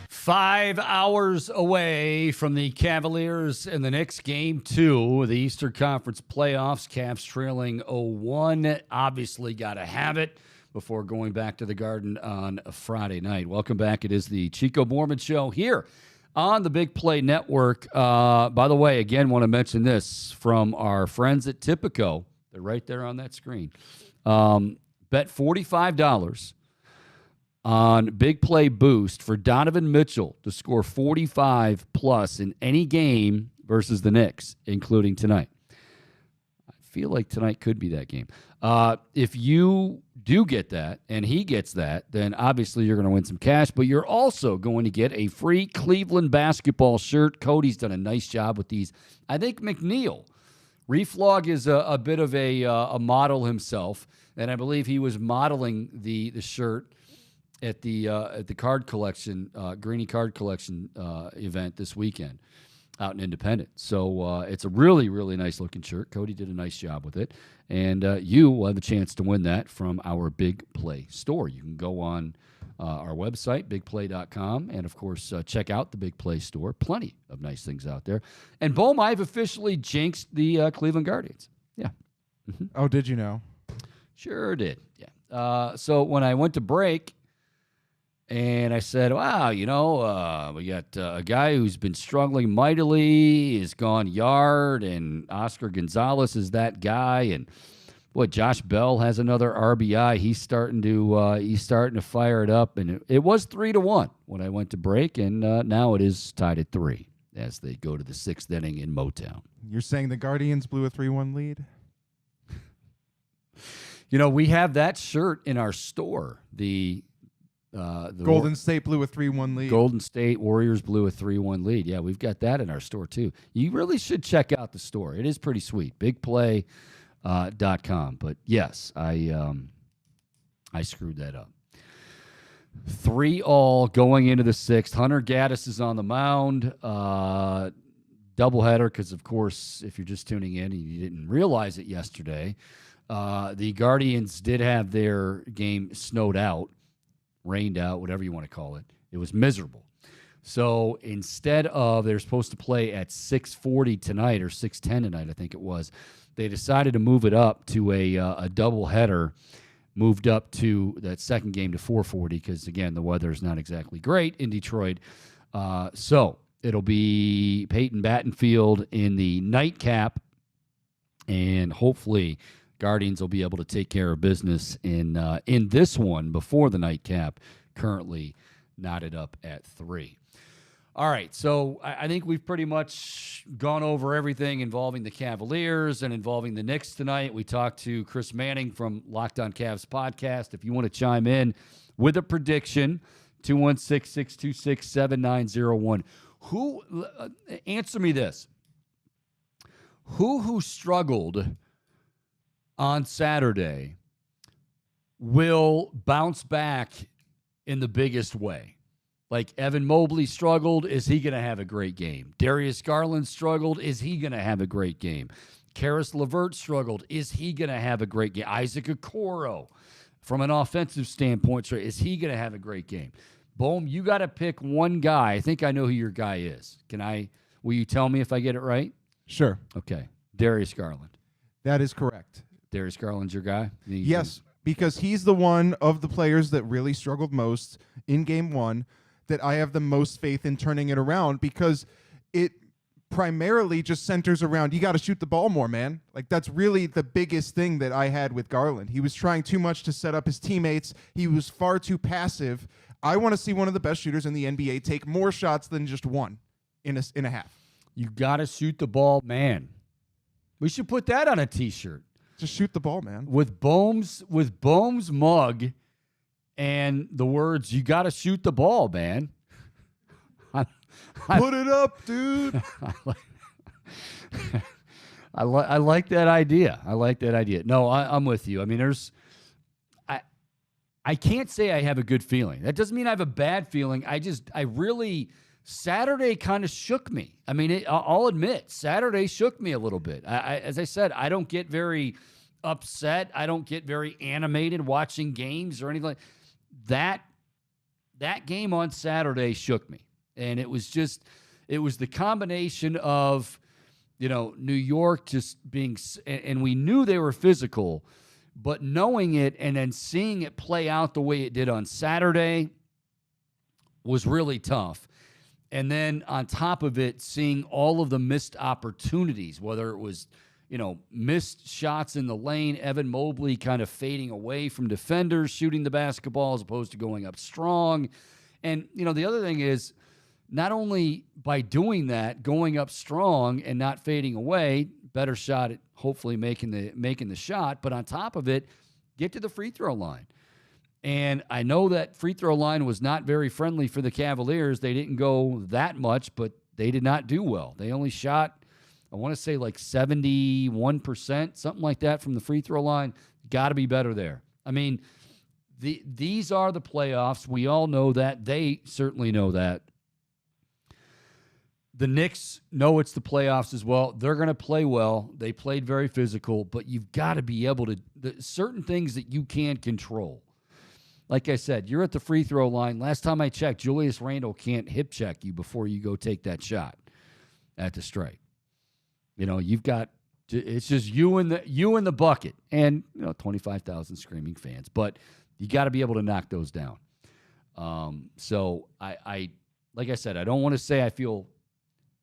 Five hours away from the Cavaliers and the Knicks game 2, the Eastern Conference playoffs. Cavs trailing 0-1. Obviously got to have it before going back to the Garden on a Friday night. Welcome back. It is the Chico Bormann Show here on the Big Play Network. By the way, again, want to mention this from our friends at Tipico. They're right there on that screen. Bet $45 on Big Play Boost for Donovan Mitchell to score 45 plus in any game versus the Knicks, including tonight. I feel like tonight could be that game. If you do get that and he gets that, then obviously you're going to win some cash, but you're also going to get a free Cleveland basketball shirt. Cody's done a nice job with these. I think McNeil, Reflog is a bit of a model himself, and I believe he was modeling the shirt at the card collection, Greeny card collection event this weekend out in Independence. So it's a really, really nice looking shirt. Cody did a nice job with it. And you will have a chance to win that from our Big Play store. You can go on our website, bigplay.com, and, of course, check out the Big Play store. Plenty of nice things out there. And, Bohm, I've officially jinxed the Cleveland Guardians. Yeah. Mm-hmm. Oh, did you know? Sure did, yeah. So when I went to break, and I said, wow, we got a guy who's been struggling mightily, has gone yard, and Oscar Gonzalez is that guy. And, boy, Josh Bell has another RBI. He's starting to fire it up. And it was 3-1 when I went to break, and now it is tied at 3 as they go to the 6th inning in Motown. You're saying the Guardians blew a 3-1 lead? We have that shirt in our store. The Golden State blew a 3-1 lead. Golden State Warriors blew a 3-1 lead. Yeah, we've got that in our store, too. You really should check out the store. It is pretty sweet. BigPlay.com. But, yes, I screwed that up. 3-all going into the 6th. Hunter Gaddis is on the mound. Doubleheader because, of course, if you're just tuning in and you didn't realize it yesterday, the Guardians did have their game snowed out. Rained out, whatever you want to call it. It was miserable. So instead of, they're supposed to play at 6:40 tonight or 6:10 tonight, I think it was, they decided to move it up to a doubleheader, moved up to that second game to 4:40 because, again, the weather is not exactly great in Detroit. So it'll be Peyton Battenfield in the nightcap, and hopefully Guardians will be able to take care of business in this one before the nightcap, currently knotted up at 3. All right, so I think we've pretty much gone over everything involving the Cavaliers and involving the Knicks tonight. We talked to Chris Manning from Locked On Cavs podcast. If you want to chime in with a prediction, 216-626-7901. Answer me this. Who struggled on Saturday will bounce back in the biggest way? Like Evan Mobley struggled. Is he going to have a great game? Darius Garland struggled. Is he going to have a great game? Karis LeVert struggled. Is he going to have a great game? Isaac Okoro, from an offensive standpoint, is he going to have a great game? Boom, you got to pick one guy. I think I know who your guy is. Will you tell me if I get it right? Sure. Okay. Darius Garland. That is correct. Darius Garland's your guy? Yes, because he's the one of the players that really struggled most in Game 1 that I have the most faith in turning it around, because it primarily just centers around, you got to shoot the ball more, man. Like, that's really the biggest thing that I had with Garland. He was trying too much to set up his teammates. He was far too passive. I want to see one of the best shooters in the NBA take more shots than just one in a half. You got to shoot the ball, man. We should put that on a T-shirt. Just shoot the ball, man. With Bohm's mug and the words, you got to shoot the ball, man. Put it up, dude. I like that idea. I like that idea. No, I'm with you. I mean, I can't say I have a good feeling. That doesn't mean I have a bad feeling. Saturday kind of shook me. I mean, I'll admit, Saturday shook me a little bit. As I said, I don't get very upset. I don't get very animated watching games or anything like that. That game on Saturday shook me. And it was the combination of, New York just being, and we knew they were physical, but knowing it and then seeing it play out the way it did on Saturday was really tough. And then on top of it, seeing all of the missed opportunities, whether it was, missed shots in the lane, Evan Mobley kind of fading away from defenders, shooting the basketball as opposed to going up strong. And, the other thing is, not only by doing that, going up strong and not fading away, better shot at hopefully making the shot, but on top of it, get to the free throw line. And I know that free throw line was not very friendly for the Cavaliers. They didn't go that much, but they did not do well. They only shot, I want to say, like 71%, something like that from the free throw line. Got to be better there. I mean, these are the playoffs. We all know that. They certainly know that. The Knicks know it's the playoffs as well. They're going to play well. They played very physical, but you've got to be able to certain things that you can control. Like I said, you're at the free throw line. Last time I checked, Julius Randle can't hip check you before you go take that shot at the stripe. You've got it's just you and the bucket, and 25,000 screaming fans. But you got to be able to knock those down. So I like I said, I don't want to say I feel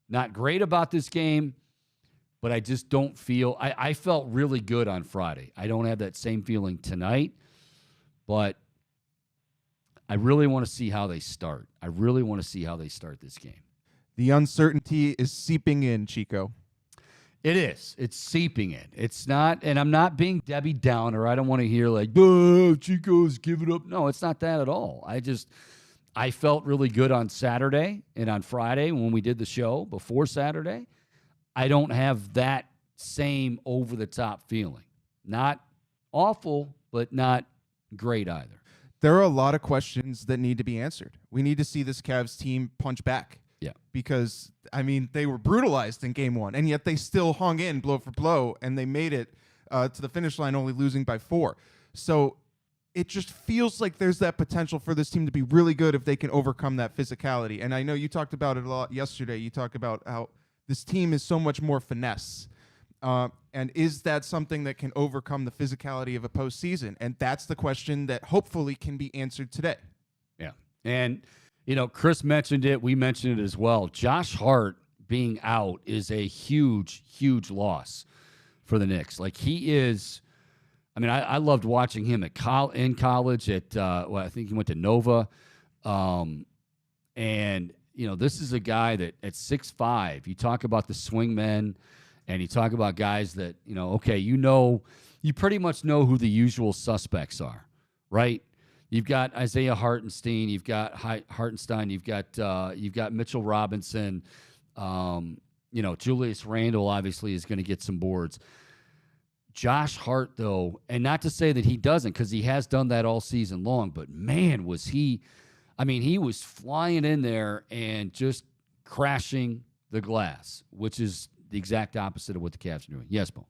not great about this game, but I just don't feel I felt really good on Friday. I don't have that same feeling tonight, but I really want to see how they start. I really want to see how they start this game. The uncertainty is seeping in, Chico. It is. It's seeping in. It's not, and I'm not being Debbie Downer. I don't want to hear like, oh, Chico's giving up. No, it's not that at all. I felt really good on Saturday and on Friday when we did the show before Saturday. I don't have that same over-the-top feeling. Not awful, but not great either. There are a lot of questions that need to be answered. We need to see this Cavs team punch back. Yeah. Because, they were brutalized in game 1, and yet they still hung in blow for blow, and they made it to the finish line only losing by 4. So it just feels like there's that potential for this team to be really good if they can overcome that physicality. And I know you talked about it a lot yesterday. You talked about how this team is so much more finesse. And is that something that can overcome the physicality of a postseason? And that's the question that hopefully can be answered today. Yeah. And, Chris mentioned it. We mentioned it as well. Josh Hart being out is a huge, huge loss for the Knicks. Like, he is – I loved watching him in college at I think he went to Nova. And, this is a guy that at 6'5", you talk about the swing men – and you talk about guys that, you pretty much know who the usual suspects are, right? You've got Isaiah Hartenstein, you've got you've got Mitchell Robinson, Julius Randle obviously is going to get some boards. Josh Hart, though, and not to say that he doesn't, because he has done that all season long, but man, was he was flying in there and just crashing the glass, which is the exact opposite of what the Cavs are doing. Yes, Bo.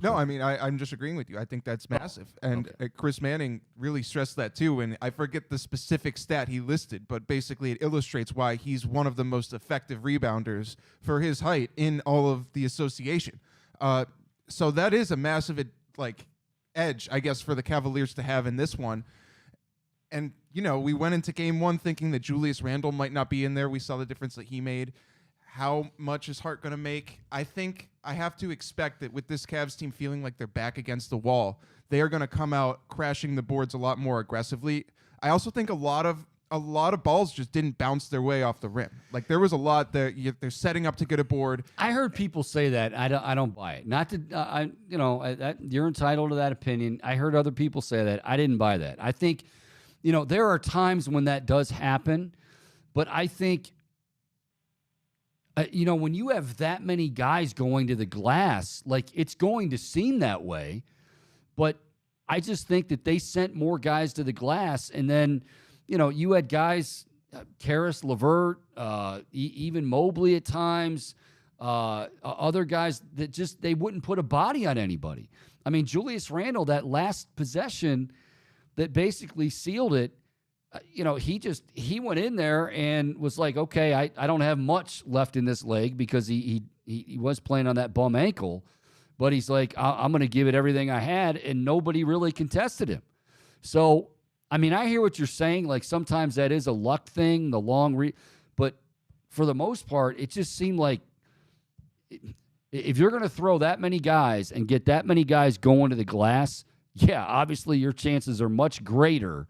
No, I'm just agreeing with you. I think that's massive. And Chris Manning really stressed that too. And I forget the specific stat he listed, but basically it illustrates why he's one of the most effective rebounders for his height in all of the association. So that is a massive edge, I guess, for the Cavaliers to have in this one. And, we went into game 1 thinking that Julius Randle might not be in there. We saw the difference that he made. How much is Hart going to make? I think I have to expect that with this Cavs team feeling like they're back against the wall, they are going to come out crashing the boards a lot more aggressively. I also think a lot of balls just didn't bounce their way off the rim. Like, there was a lot that they're setting up to get a board. I heard people say that. I don't buy it. Not to you're entitled to that opinion. I heard other people say that. I didn't buy that. I think there are times when that does happen, but I think when you have that many guys going to the glass, like, it's going to seem that way. But I just think that they sent more guys to the glass. And then, you had guys, Karis LeVert, even Mobley at times, other guys that just, they wouldn't put a body on anybody. Julius Randle, that last possession that basically sealed it, he went in there and was like, okay, I don't have much left in this leg, because he was playing on that bum ankle, but he's like, I'm going to give it everything I had, and nobody really contested him. So, I hear what you're saying. Like, sometimes that is a luck thing, but for the most part, it just seemed like if you're going to throw that many guys and get that many guys going to the glass, yeah, obviously your chances are much greater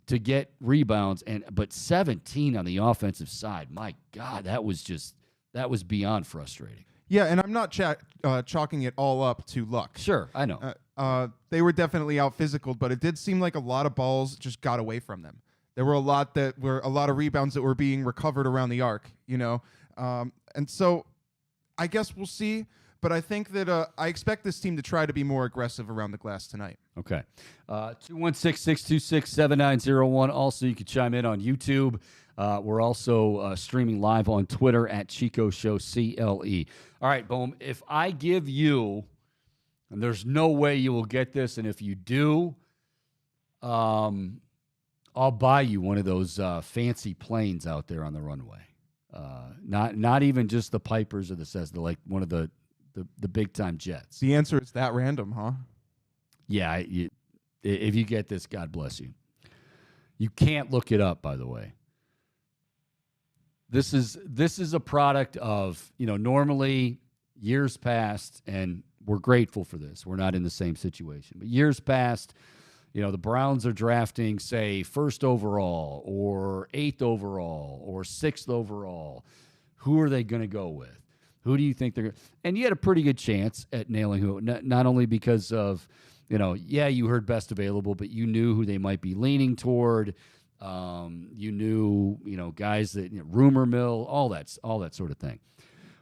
to get rebounds, but 17 on the offensive side, my God, that was beyond frustrating. Yeah, and I'm not chalking it all up to luck. Sure, I know. They were definitely out physical, but it did seem like a lot of balls just got away from them. There were a lot of rebounds that were being recovered around the arc, and so I guess we'll see. but I think that I expect this team to try to be more aggressive around the glass tonight. Okay. 216-626-7901. Also, you can chime in on YouTube. We're also streaming live on Twitter at Chico Show CLE. All right, Boom. If I give you, and there's no way you will get this, and if you do, I'll buy you one of those fancy planes out there on the runway. Not even just the Pipers or the Cessna, like one of the big time jets. The answer is that random, huh? Yeah, if you get this, God bless you. You can't look it up, by the way. This is a product of, normally years past, and we're grateful for this. We're not in the same situation. But years past, the Browns are drafting, say, 1st overall or 8th overall or 6th overall. Who are they going to go with? Who do you think they're going to? And you had a pretty good chance at nailing who, not only because of, you heard best available, but you knew who they might be leaning toward. You knew, guys that rumor mill, all that sort of thing.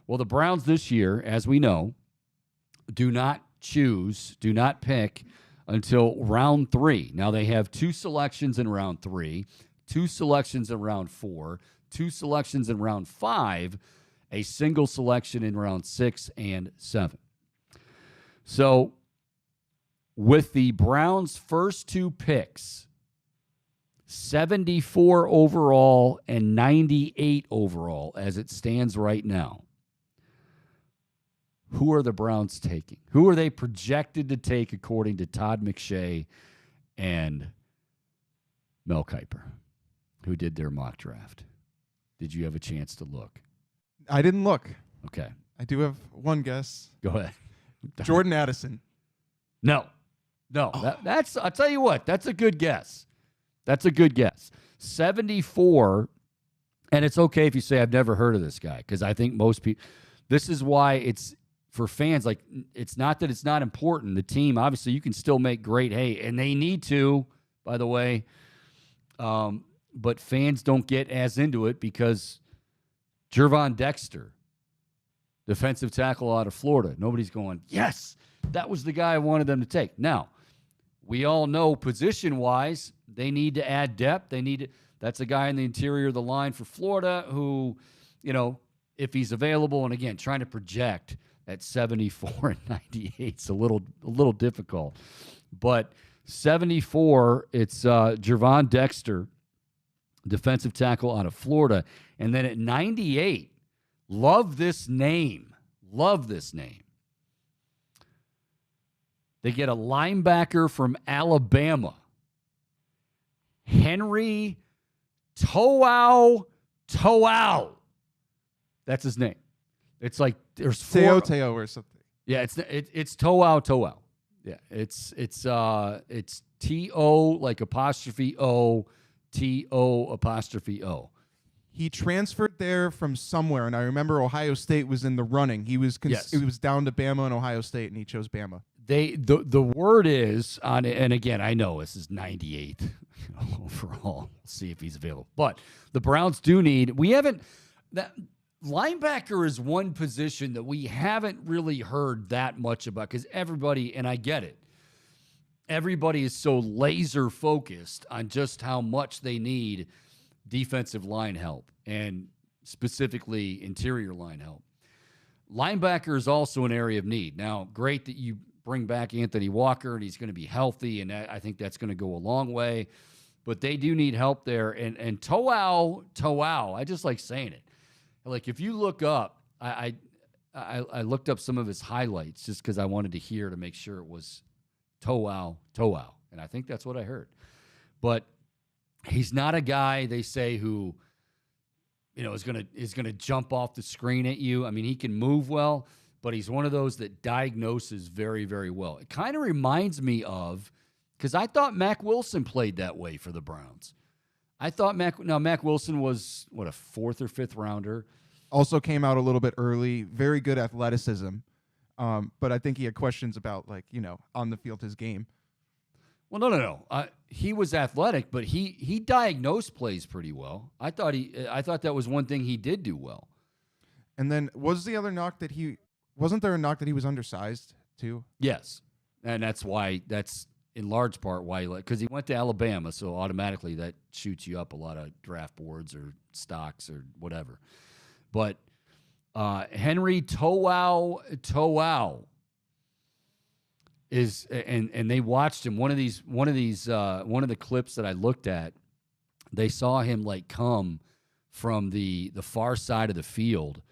Well, the Browns this year, as we know, do not pick until round 3. Now they have 2 selections in round 3, 2 selections in round 4, 2 selections in round 5, a single selection in round 6 and 7. So with the Browns' first 2 picks, 74 overall and 98 overall as it stands right now, who are the Browns taking? Who are they projected to take according to Todd McShay and Mel Kiper, who did their mock draft? Did you have a chance to look? I didn't look. Okay. I do have one guess. Go ahead. Jordan Addison. No. That's I'll tell you what, that's a good guess. 74, and it's okay if you say I've never heard of this guy, because I think most people, this is why it's, for fans, like, it's not that it's not important. The team, obviously, you can still make great hay, and they need to, by the way, but fans don't get as into it because Gervon Dexter, defensive tackle out of Florida, nobody's going, yes, that was the guy I wanted them to take. Now, we all know position-wise, they need to add depth. That's a guy in the interior of the line for Florida who, if he's available, and again, trying to project at 74 and 98 is a little difficult. But 74, it's Gervon Dexter, defensive tackle out of Florida. And then at 98, love this name. They get a linebacker from Alabama, Henry To'o. That's his name. It's like there's 4 Teo or something. Yeah, it's To'o. Yeah, it's T-O like apostrophe O, T-O apostrophe O. He transferred there from somewhere, and I remember Ohio State was in the running. He was It was down to Bama and Ohio State, and he chose Bama. The word is on, and again, I know this is 98 overall. We'll see if he's available. But the Browns do need. That linebacker is one position that we haven't really heard that much about, because everybody, and I get it, everybody is so laser focused on just how much they need defensive line help, and specifically interior line help. Linebacker is also an area of need. Now, great that you bring back Anthony Walker, and he's going to be healthy, and I think that's going to go a long way. But they do need help there. And To'o, I just like saying it. Like, if you look up, I looked up some of his highlights just because I wanted to hear to make sure it was To'o. And I think that's what I heard. But he's not a guy, they say, who, is gonna jump off the screen at you. I mean, he can move well, but he's one of those that diagnoses very, very well. It kind of reminds me of, because I thought Mack Wilson played that way for the Browns. I thought Mack Wilson was, a 4th or 5th rounder. Also came out a little bit early. Very good athleticism. But I think he had questions about, on the field, his game. Well, no. He was athletic, but he diagnosed plays pretty well. I thought that was one thing he did do well. And then was the other knock that he Wasn't there a knock that he was undersized too? Yes, and that's in large part why because he went to Alabama, so automatically that shoots you up a lot of draft boards or stocks or whatever. But Henry To'o is, and they watched him. One of the clips that I looked at, they saw him like come from the far side of the field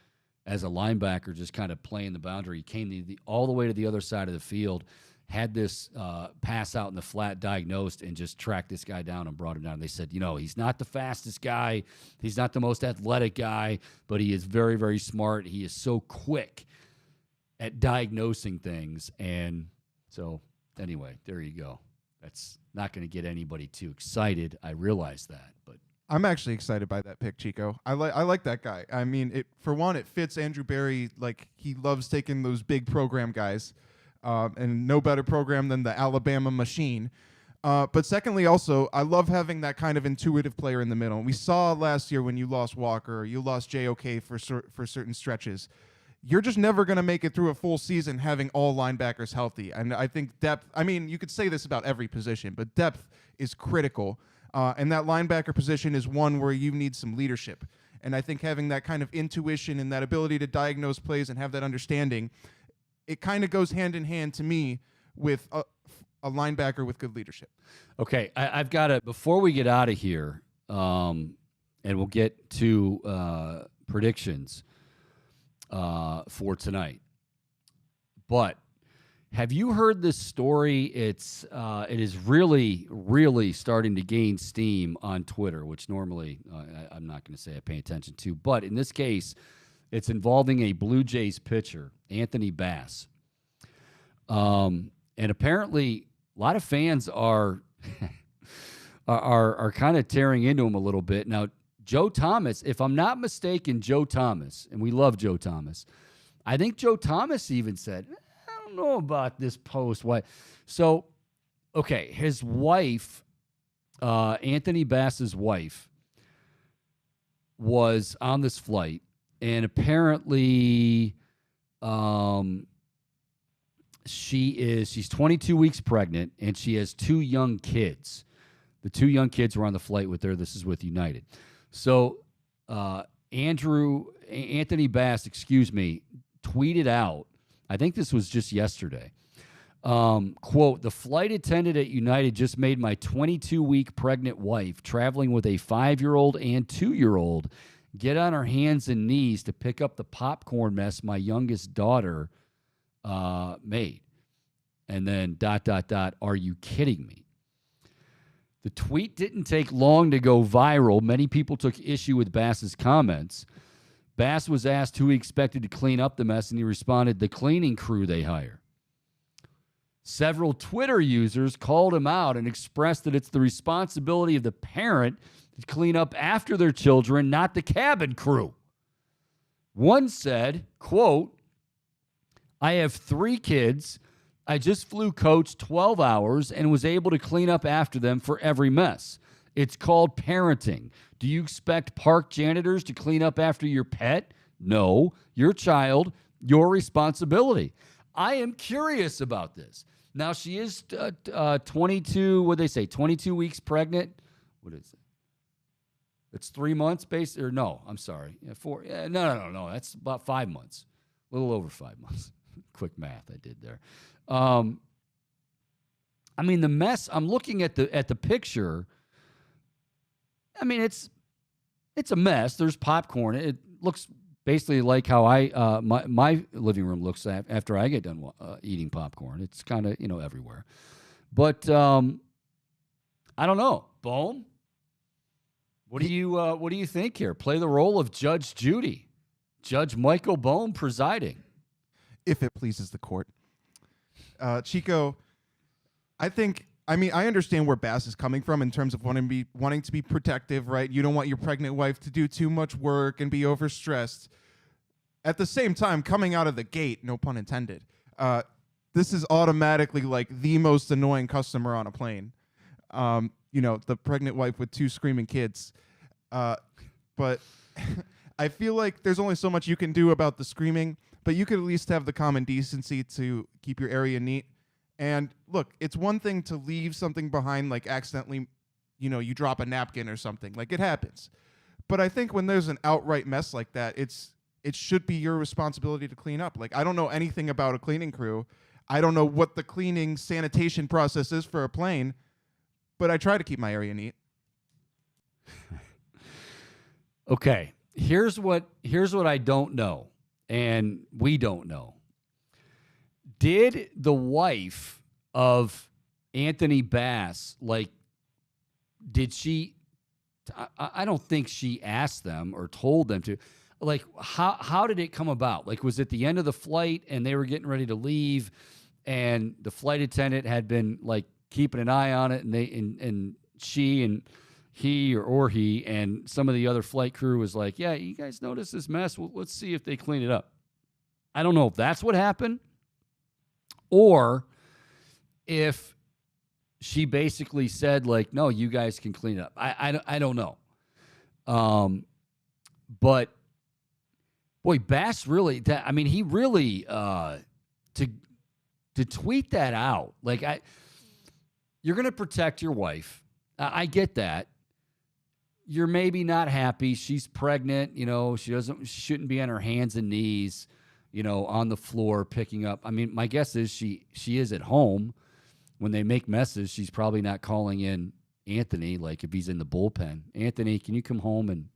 as a linebacker, just kind of playing the boundary. He came all the way to the other side of the field, had this pass out in the flat diagnosed, and just tracked this guy down and brought him down. They said, he's not the fastest guy. He's not the most athletic guy, but he is very, very smart. He is so quick at diagnosing things. And so anyway, there you go. That's not going to get anybody too excited. I realize that, but I'm actually excited by that pick, Chico. I like that guy. I mean, it fits Andrew Berry. Like, he loves taking those big program guys. And no better program than the Alabama machine. But secondly, also, I love having that kind of intuitive player in the middle. And we saw last year when you lost Walker, or you lost JOK for certain stretches. You're just never going to make it through a full season having all linebackers healthy. And I think depth, I mean, you could say this about every position, but depth is critical. And that linebacker position is one where you need some leadership. And I think having that kind of intuition and that ability to diagnose plays and have that understanding, it kind of goes hand in hand to me with a linebacker with good leadership. Okay, I've got to, before we get out of here, and we'll get to predictions for tonight. But have you heard this story? It is really, really starting to gain steam on Twitter, which normally I'm not going to say I pay attention to. But in this case, it's involving a Blue Jays pitcher, Anthony Bass. And apparently a lot of fans are kind of tearing into him a little bit. Now, Joe Thomas, if I'm not mistaken, Joe Thomas, and we love Joe Thomas, I think Joe Thomas even said, I don't know about this post. Why? So, okay, his wife, Anthony Bass's wife, was on this flight. And apparently, she's 22 weeks pregnant, and she has 2 young kids. The 2 young kids were on the flight with her. This is with United. So Anthony Bass, tweeted out, I think this was just yesterday, quote, "The flight attendant at United just made my 22-week pregnant wife, traveling with a 5-year-old and 2-year-old, get on her hands and knees to pick up the popcorn mess my youngest daughter made." And then ... Are you kidding me? The tweet didn't take long to go viral. Many people took issue with Bass's comments. Bass was asked who he expected to clean up the mess, and he responded, "The cleaning crew they hire." Several Twitter users called him out and expressed that it's the responsibility of the parent to clean up after their children, not the cabin crew. One said, quote, "I have 3 kids. I just flew coach 12 hours and was able to clean up after them for every mess. It's called parenting. Do you expect park janitors to clean up after your pet? No, your child, your responsibility." I am curious about this. Now, she is 22, what did they say, 22 weeks pregnant? What is it? It's 3 months, or no, I'm sorry. 4. No. That's about 5 months. A little over 5 months. Quick math I did there. I mean, the mess, I'm looking at the picture. I mean, it's a mess. There's popcorn. It looks basically like how my living room looks after I get done eating popcorn. It's kind of, everywhere. But I don't know. Bohm, what do you think here? Play the role of Judge Judy. Judge Michael Bohm presiding. If it pleases the court. Chico, I understand where Bass is coming from in terms of wanting to be protective, right? You don't want your pregnant wife to do too much work and be overstressed. At the same time, coming out of the gate, no pun intended, this is automatically like the most annoying customer on a plane. The pregnant wife with 2 screaming kids. But I feel like there's only so much you can do about the screaming, but you could at least have the common decency to keep your area neat. And look, it's one thing to leave something behind, like accidentally, you drop a napkin or something. Like, it happens. But I think when there's an outright mess like that, it should be your responsibility to clean up. Like, I don't know anything about a cleaning crew. I don't know what the cleaning sanitation process is for a plane, but I try to keep my area neat. Okay, here's what I don't know, and we don't know. Did the wife of Anthony Bass, did she? I don't think she asked them or told them to. Like, how did it come about? Like, was it the end of the flight and they were getting ready to leave, and the flight attendant had been like keeping an eye on it, and and she and he or he and some of the other flight crew was like, yeah, you guys notice this mess? Well, let's see if they clean it up. I don't know if that's what happened, or if she basically said, like, no, you guys can clean it up. I don't know. But boy, Bass really, he really, to tweet that out, like, you're going to protect your wife. I get that. You're maybe not happy. She's pregnant. She shouldn't be on her hands and knees, on the floor picking up. I mean, my guess is she is at home. When they make messes, she's probably not calling in Anthony, like if he's in the bullpen. Anthony, can you come home and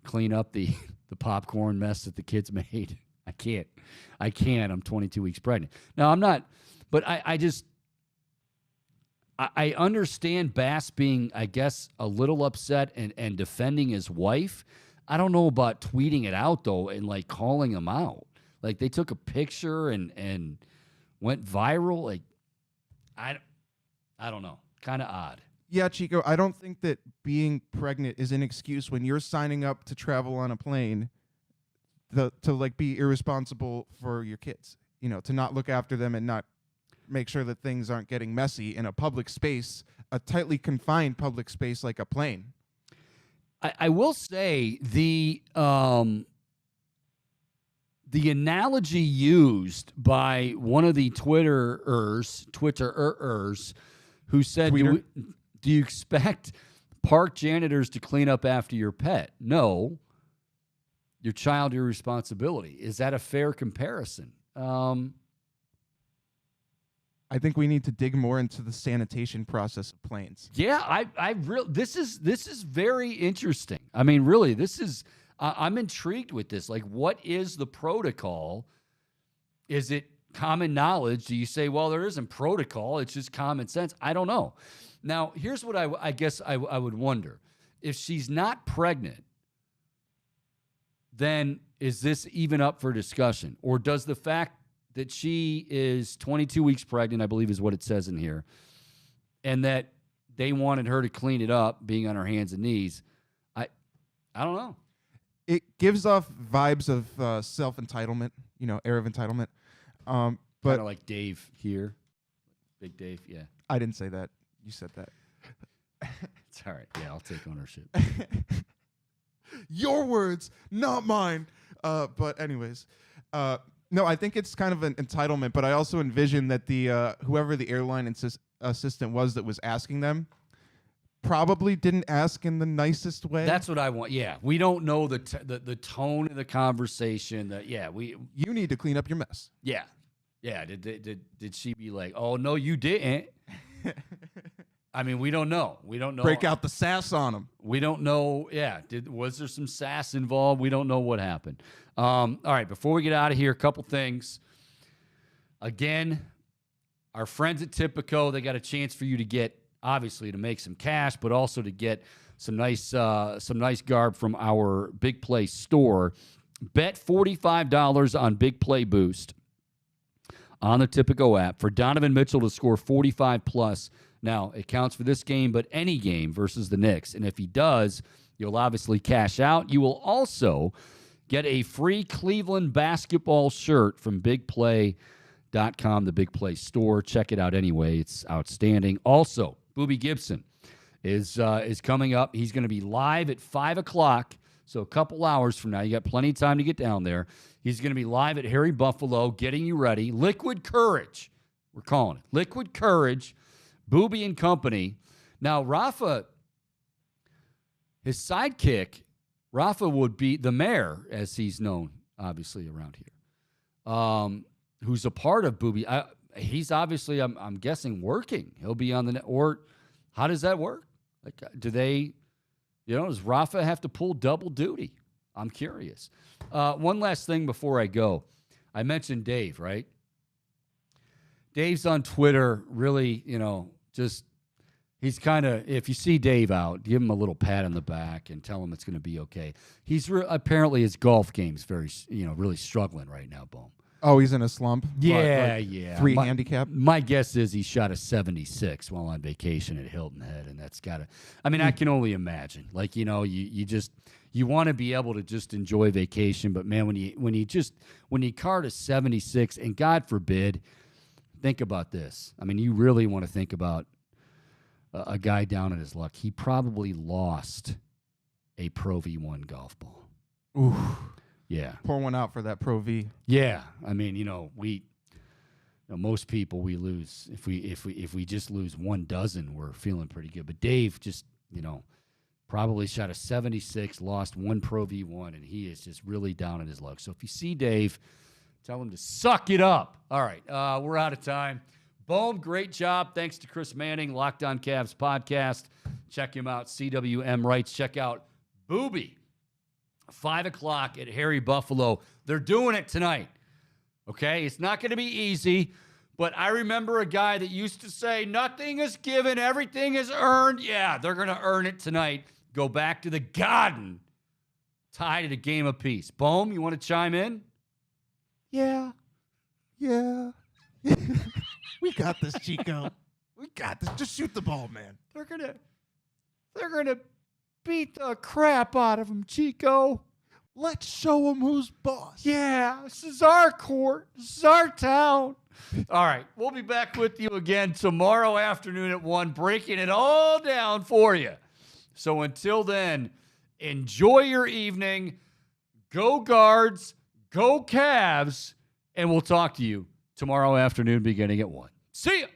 clean up the popcorn mess that the kids made? I can't. I'm 22 weeks pregnant. No, I'm not. But I understand Bass being, I guess, a little upset and defending his wife. I don't know about tweeting it out, though, and, like, calling him out. Like, they took a picture and went viral. Like, I don't know. Kind of odd. Yeah, Chico, I don't think that being pregnant is an excuse when you're signing up to travel on a plane to like be irresponsible for your kids, to not look after them and not make sure that things aren't getting messy in a public space, a tightly confined public space like a plane. I will say the analogy used by one of the Twitterers who said, do you expect park janitors to clean up after your pet? No. Your child, your responsibility. Is that a fair comparison? I think we need to dig more into the sanitation process of planes. Yeah, this is very interesting. I mean, really, I'm intrigued with this. Like, what is the protocol? Is it common knowledge? Do you say, well, there isn't protocol, it's just common sense? I don't know. Now, here's what I guess I would wonder. If she's not pregnant, then is this even up for discussion? Or does the fact that she is 22 weeks pregnant, I believe is what it says in here, and that they wanted her to clean it up, being on her hands and knees, I don't know. It gives off vibes of self-entitlement, air of entitlement. But kind of like Dave here. Big Dave, yeah. I didn't say that. You said that. It's all right. Yeah, I'll take ownership. Your words, not mine. But anyways, no, I think it's kind of an entitlement, but I also envision that the whoever the airline assistant was that was asking them probably didn't ask in the nicest way. That's what I want. Yeah, we don't know the tone of the conversation. You need to clean up your mess. Yeah. Did she be like, oh no, you didn't? I mean, we don't know. We don't know. Break out the sass on them. We don't know. Yeah. Was there some sass involved? We don't know what happened. All right. Before we get out of here, a couple things. Again, our friends at Tipico, they got a chance for you to get, obviously, to make some cash, but also to get some nice garb from our Big Play store. Bet $45 on Big Play Boost on the Tipico app for Donovan Mitchell to score 45 plus. Now, it counts for this game, but any game versus the Knicks. And if he does, you'll obviously cash out. You will also get a free Cleveland basketball shirt from BigPlay.com, the Big Play store. Check it out anyway. It's outstanding. Also, Boobie Gibson is coming up. He's going to be live at 5 o'clock. So a couple hours from now, you got plenty of time to get down there. He's going to be live at Harry Buffalo, getting you ready. Liquid Courage, we're calling it. Liquid Courage, Booby and Company. Now, Rafa, his sidekick, Rafa would be the mayor, as he's known, obviously, around here, who's a part of Booby. He's obviously, I'm guessing, working. He'll be on the net. Or how does that work? Like, do they, does Rafa have to pull double duty? I'm curious. One last thing before I go. I mentioned Dave, right? Dave's on Twitter, really, just, he's kind of, if you see Dave out, give him a little pat on the back and tell him it's going to be okay. He's apparently his golf game's very, really struggling right now, Boom. Oh, he's in a slump? Yeah, yeah. 3 handicap? My guess is he shot a 76 while on vacation at Hilton Head, and that's got to, I can only imagine. Like, you want to be able to just enjoy vacation, but man, when you card a 76, and God forbid, think about this. You really want to think about a guy down in his luck. He probably lost a Pro V1 golf ball. Ooh. Yeah. Pour one out for that Pro V. Yeah. Most people we lose. If we just lose 1 dozen, we're feeling pretty good. But Dave just, probably shot a 76, lost 1 Pro V1, and he is just really down in his luck. So if you see Dave, tell him to suck it up. All right. We're out of time. Boom, great job. Thanks to Chris Manning, Locked On Cavs podcast. Check him out, CWM Rights. Check out Booby, 5 o'clock at Harry Buffalo. They're doing it tonight, okay? It's not going to be easy, but I remember a guy that used to say, nothing is given, everything is earned. Yeah, they're going to earn it tonight. Go back to the Garden, tied at a game apiece. Boom, you want to chime in? Yeah. We got this, Chico. We got this. Just shoot the ball, man. They're gonna beat the crap out of him, Chico. Let's show them who's boss. Yeah, this is our court. This is our town. All right, we'll be back with you again tomorrow afternoon at 1, breaking it all down for you. So until then, enjoy your evening. Go Guards, go Cavs, and we'll talk to you tomorrow afternoon beginning at 1. See ya!